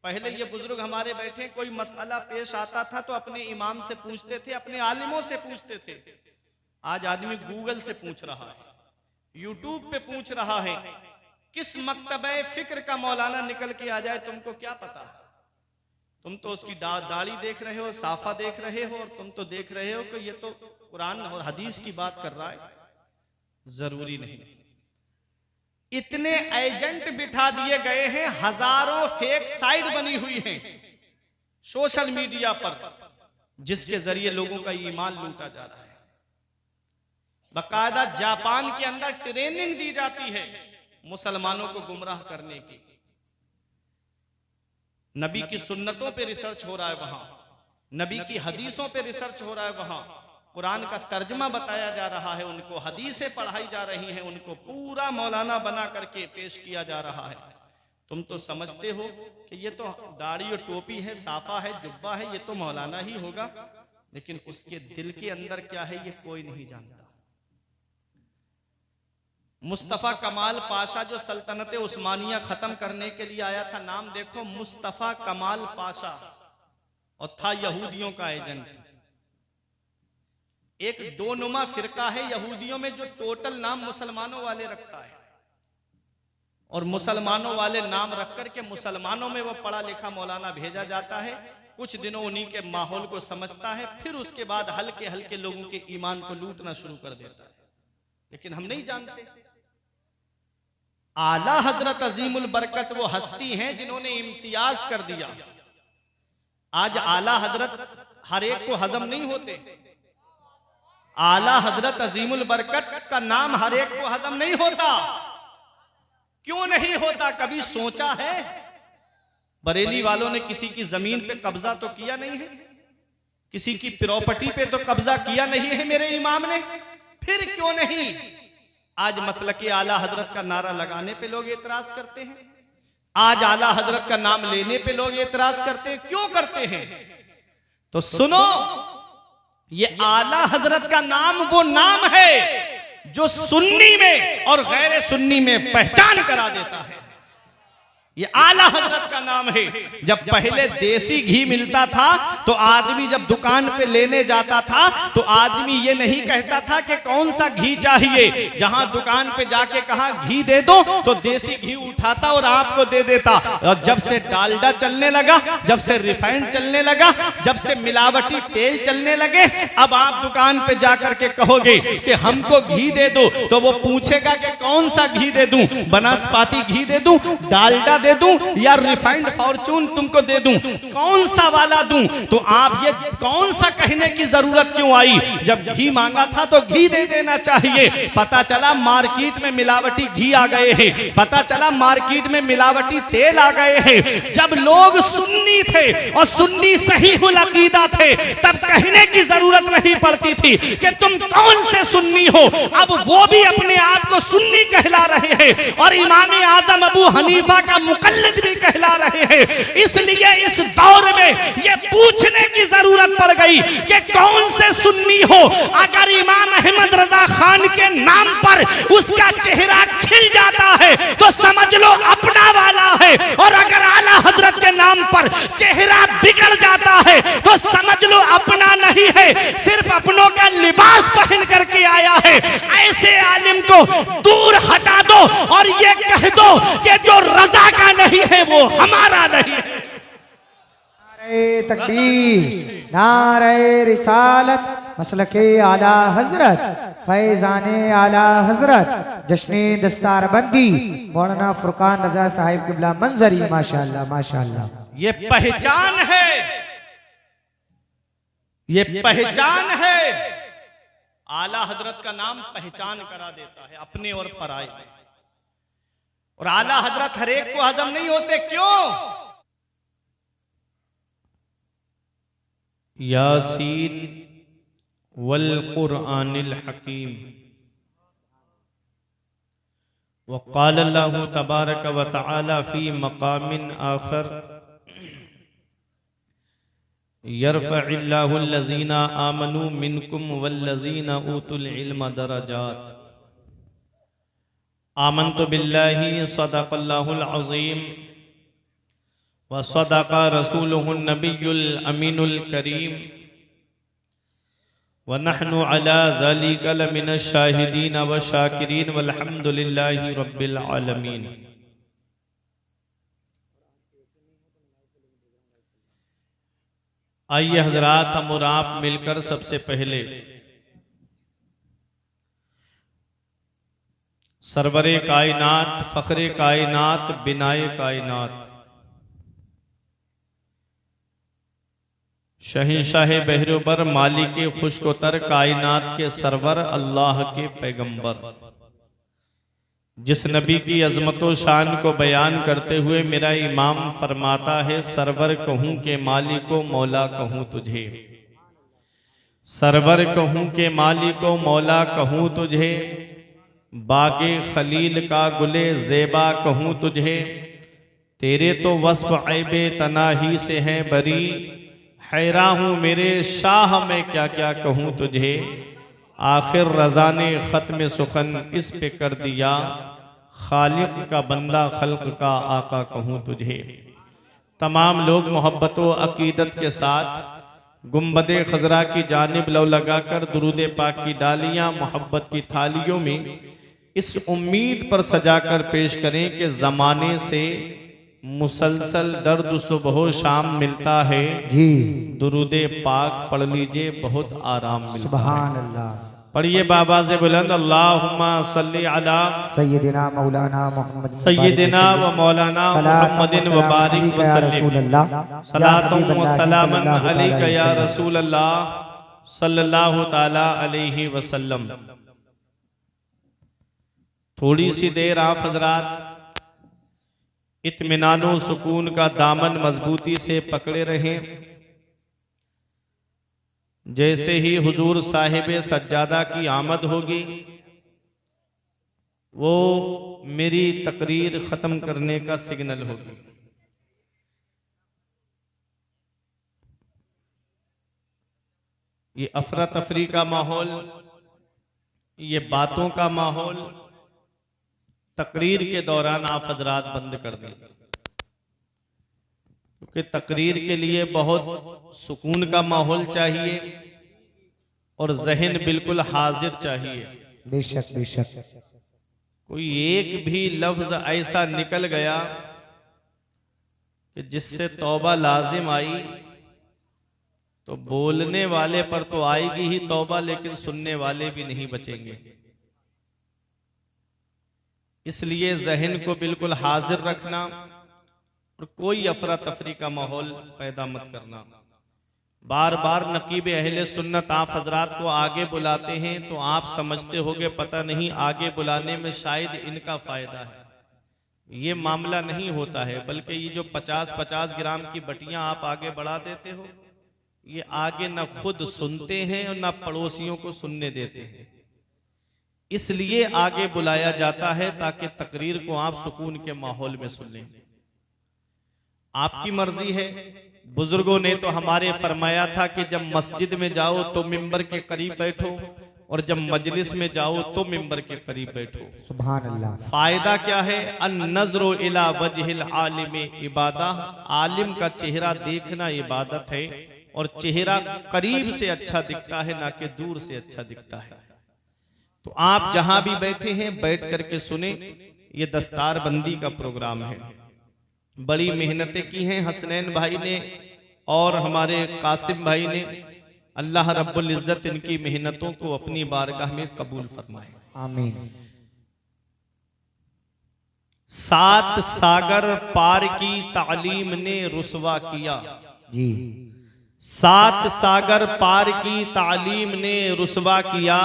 पहले ये बुजुर्ग हमारे बैठे, कोई मसला पेश आता था तो अपने इमाम से पूछते थे, अपने आलिमों से पूछते थे। आज आदमी गूगल से पूछ रहा है, यूट्यूब पे पूछ रहा है। किस मकतबे फिक्र का मौलाना निकल के आ जाए तुमको क्या पता। तुम तो उसकी दाढ़ी देख रहे हो, साफा देख रहे हो, और तुम तो देख रहे हो कि ये तो कुरान और हदीस की बात कर रहा है। जरूरी नहीं। इतने एजेंट बिठा दिए गए हैं, हजारों फेक साइट बनी हुई हैं सोशल मीडिया पर, जिसके जरिए लोगों का ईमान लूटा जा रहा है। बाकायदा जापान के अंदर ट्रेनिंग दी जाती है मुसलमानों को गुमराह करने की। नबी की सुन्नतों पे रिसर्च हो रहा है वहां, नबी की हदीसों पे रिसर्च हो रहा है वहां, कुरान का तर्जमा बताया जा रहा है, उनको हदीसें पढ़ाई जा रही हैं, उनको पूरा मौलाना बना करके पेश किया जा रहा है। तुम तो समझते हो कि ये तो दाढ़ी और टोपी है, साफा है, जुब्बा है, ये तो मौलाना ही होगा, लेकिन उसके दिल के अंदर क्या है ये कोई नहीं जानता। मुस्तफा कमाल पाशा जो सल्तनत उस्मानिया खत्म करने के लिए आया था, नाम देखो, मुस्तफा कमाल पाशा, और था यहूदियों का एजेंट। एक दोनुमा फिरका है यहूदियों में जो टोटल नाम मुसलमानों वाले रखता है, और मुसलमानों वाले नाम रख करके मुसलमानों में वो पढ़ा लिखा मौलाना भेजा जाता है। कुछ दिनों उन्हीं के माहौल को समझता है, फिर उसके बाद हल्के हल्के लोगों के ईमान को लूटना शुरू कर देता है। लेकिन हम नहीं जानते। आला हजरत अजीमुल बरकत वो हस्ती हैं जिन्होंने इम्तियाज कर दिया। आज आला हजरत हर एक को हजम नहीं होते। आला हजरत अजीमुल बरकत का नाम हर एक को हजम नहीं होता। क्यों नहीं होता? कभी सोचा है? बरेली वालों ने किसी की जमीन पे कब्जा तो किया नहीं है, किसी की प्रॉपर्टी पे तो कब्जा किया नहीं है मेरे इमाम ने। फिर क्यों नहीं? आज मसलके आला हजरत का नारा लगाने पे लोग एतराज करते हैं, आज आला हजरत का नाम लेने पे लोग एतराज करते हैं। क्यों करते हैं? तो सुनो, ये आला हजरत का नाम वो नाम है जो सुन्नी में और गैर सुन्नी में पहचान करा देता है। ये आला हजरत का नाम है। जब पहले देसी घी मिलता था तो आदमी जब दुकान पे लेने जाता था तो आदमी ये नहीं कहता था कि कौन सा घी चाहिए। जहां दुकान पे जाके कहा घी दे दो तो देसी घी उठाता और आपको दे देता। और जब से डालडा चलने लगा, जब से रिफाइंड चलने लगा, जब से मिलावटी तेल चलने लगे, अब आप दुकान पे जाकर के कहोगे कि हमको घी दे दो तो वो पूछेगा कि कौन सा घी दे दूं, बनास्पाती घी दे दूं, डालडा दे दूं या रिफाइंड फॉर्चून तुमको दे दूं, कौन सा वाला दूं? तो आप ये कौन सा कहने की जरूरत क्यों आई? जब घी मांगा था तो घी दे देना चाहिए। पता चला मार्केट में मिलावटी घी आ गए हैं, पता चला मार्केट में मिलावटी तेल आ गए हैं। जब लोग सुन्नी थे और सुन्नी सहीहुल अकीदा थे तब कहने की जरूरत नहीं पड़ती थी कि तुम कौन से सुन्नी हो। अब वो भी अपने आप को सुन्नी कहला रहे हैं और इमाम आजम अबू हनीफा का मुकल्लिद भी कहला रहे हैं। इसलिए इस दौर में ये पूछने की जरूरत पड़ गई कि कौन से सुन्नी हो। अगर इमाम अहमद रजा खान के नाम पर उसका चेहरा खिल जाता है तो समझ लो अपना वाला है, और अगर आला हजरत के नाम पर चेहरा बिगड़ जाता है तो समझ लो अपना नहीं है, सिर्फ अपनों का लिबास पहन करके आया है। ऐसे आलिम को दूर हटा दो और ये कह दो कि जो रजा का नहीं है वो हमारा नहीं है। नारे तकबीर, नारे रिसालत, मसलके आला हजरत, फैजाने आला हजरत, जश्ने दस्तारबंदी मौलाना फुरकान रजा साहिब किबला मंजरी। माशाअल्लाह माशाअल्लाह। ये पहचान है, ये पहचान है। आला हजरत का नाम पहचान करा देता है अपने और पराए। और आला हजरत हर एक को हजम नहीं होते। क्यों? यासीन वल कुरआनिल हकीम वक़ाल अल्लाहु तबारक व तआला फी मक़ामिन आखर यरफ़इल्लाहु अल्लज़ीना आमनू मिनकुम वल्लज़ीना ऊतुल इल्म दरजात। आमन्तु बिल्लाहि सदक़ल्लाहुल अज़ीम व सदक़ रसूलुहुन नबियुल अमीनुल करीम व नहनु अला ज़ालिका लमिनश शाहिदीन व शाकिरीन वल्हम्दुलिल्लाहि रब्बिल आलमीन। आइए हजरात, हम और आप मिलकर सबसे पहले सरवरे कायनात, फखरे कायनात, बिनाए कायनात, शहंशाह बहरोबर, मालिक खुशकोतर कायनात के सरवर, अल्लाह के पैगंबर, जिस नबी की अजमत व शान को बयान करते हुए मेरा इमाम फरमाता है, सरवर कहूँ के मालिको मौला कहूँ तुझे, सरवर कहूँ के मालिको मौला कहूँ तुझे, बागे खलील का गुले ज़ेबा कहूँ तुझे, तेरे तो वस्फ ऐबे तनाही से हैं बरी, हैरा हूँ मेरे शाह मैं क्या क्या कहूँ तुझे, आखिर रज़ा ने ख़त्म सुखन इस पे कर दिया, खालिक का बंदा खल्क का आका कहूँ तुझे। तमाम लोग मोहब्बत व अकीदत के साथ गुंबदे खजरा की जानिब लव लगाकर दुरूद पाक की डालियाँ मोहब्बत की थालियों में इस उम्मीद पर सजाकर पेश करें कि ज़माने से मुसलसल दर्द सुबह शाम मिलता है जी, दुरूद पाक पढ़ लीजिए बहुत आराम मिलता है। सुभान अल्लाह। पढ़िए बाबा से बुलंद अल्लाहुम्मा सल्ली अला सय्यदिना मौलाना मोहम्मद सय्यदिना व मौलाना मुहम्मदिन व बारिक व सल्लिम सलातुम व सलामन अलैका या रसूल अल्लाह सल्लल्लाहु ताला अलैहि वसल्लम। थोड़ी सी देर आप हजरात इत्मीनानो सुकून का दामन मजबूती से पकड़े रहें। जैसे ही हुजूर साहिबे सज्जादा की आमद होगी वो मेरी तकरीर खत्म करने का सिग्नल होगी। ये अफरा तफरी का माहौल, ये बातों का माहौल तकरीर के दौरान आप हजरात बंद कर दें, क्योंकि तकरीर के लिए बहुत सुकून का माहौल चाहिए और जहन बिल्कुल हाजिर चाहिए। बेशक बेशक। कोई एक भी लफ्ज ऐसा निकल गया कि जिससे तौबा लाजिम आई तो बोलने वाले पर तो आएगी ही तौबा, लेकिन सुनने वाले भी नहीं बचेंगे। इसलिए जहन को बिल्कुल हाजिर रखना और कोई अफरा तफरी का माहौल पैदा मत करना। बार बार नकीब अहले सुन्नत आप हजरात को आगे बुलाते हैं तो आप समझते होगे पता नहीं आगे बुलाने में शायद इनका फायदा है। ये मामला नहीं होता है, बल्कि ये जो 50-50 ग्राम की बटियां आप आगे बढ़ा देते हो, ये आगे न खुद सुनते हैं और न पड़ोसियों को सुनने देते हैं। इसलिए आगे बुलाया जाता है ताकि तकरीर को आप सुकून के माहौल में सुन लें। आपकी मर्जी है। बुजुर्गों ने तो हमारे फरमाया था कि जब मस्जिद में जाओ तो मिंबर के करीब बैठो और जब मजलिस में जाओ तो मिंबर के करीब बैठो। सुभान अल्लाह। फायदा क्या है? अन नजरो इला वजहिल आलिम इबादा, आलिम का चेहरा देखना इबादत है और चेहरा करीब से अच्छा दिखता है ना कि दूर से अच्छा दिखता है। तो आप जहां भी बैठे हैं बैठ करके सुने। ये दस्तार बंदी का प्रोग्राम है। बड़ी मेहनतें की हैं हसनैन भाई ने और हमारे कासिम भाई ने। अल्लाह रब्बुल इज्जत इनकी मेहनतों को अपनी बारगाह में कबूल फरमाए, आमीन। 7 सागर पार की तालीम ने रुसवा किया जी। 7 सागर पार की तालीम ने रुसवा किया।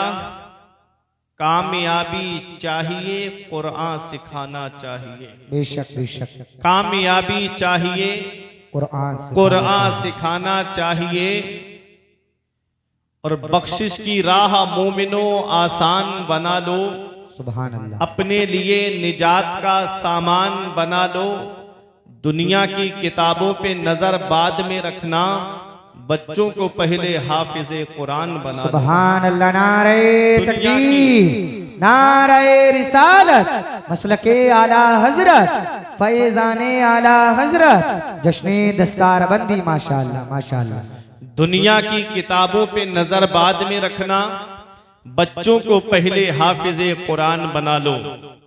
कामयाबी चाहिए कुरान सिखाना चाहिए। बेशक बेशक। कामयाबी चाहिए कुरान सिखाना चाहिए और बख्शिश की राह मोमिनो आसान बना लो। सुभान अल्लाह। अपने लिए निजात का सामान बना लो। दुनिया की किताबों पे नजर बाद में रखना, बच्चों को पहले हाफिज़े कुरान बना। सुभान अल्लाह। नारे तकबीर, नारे रिसालत, मसलके आला हजरत, फैजाने आला हजरत, जश्ने दस्तारबंदी। माशाअल्लाह माशाअल्लाह। दुनिया की किताबों पे नजर बाद में रखना, बच्चों को पहले हाफिज़े कुरान बना लो।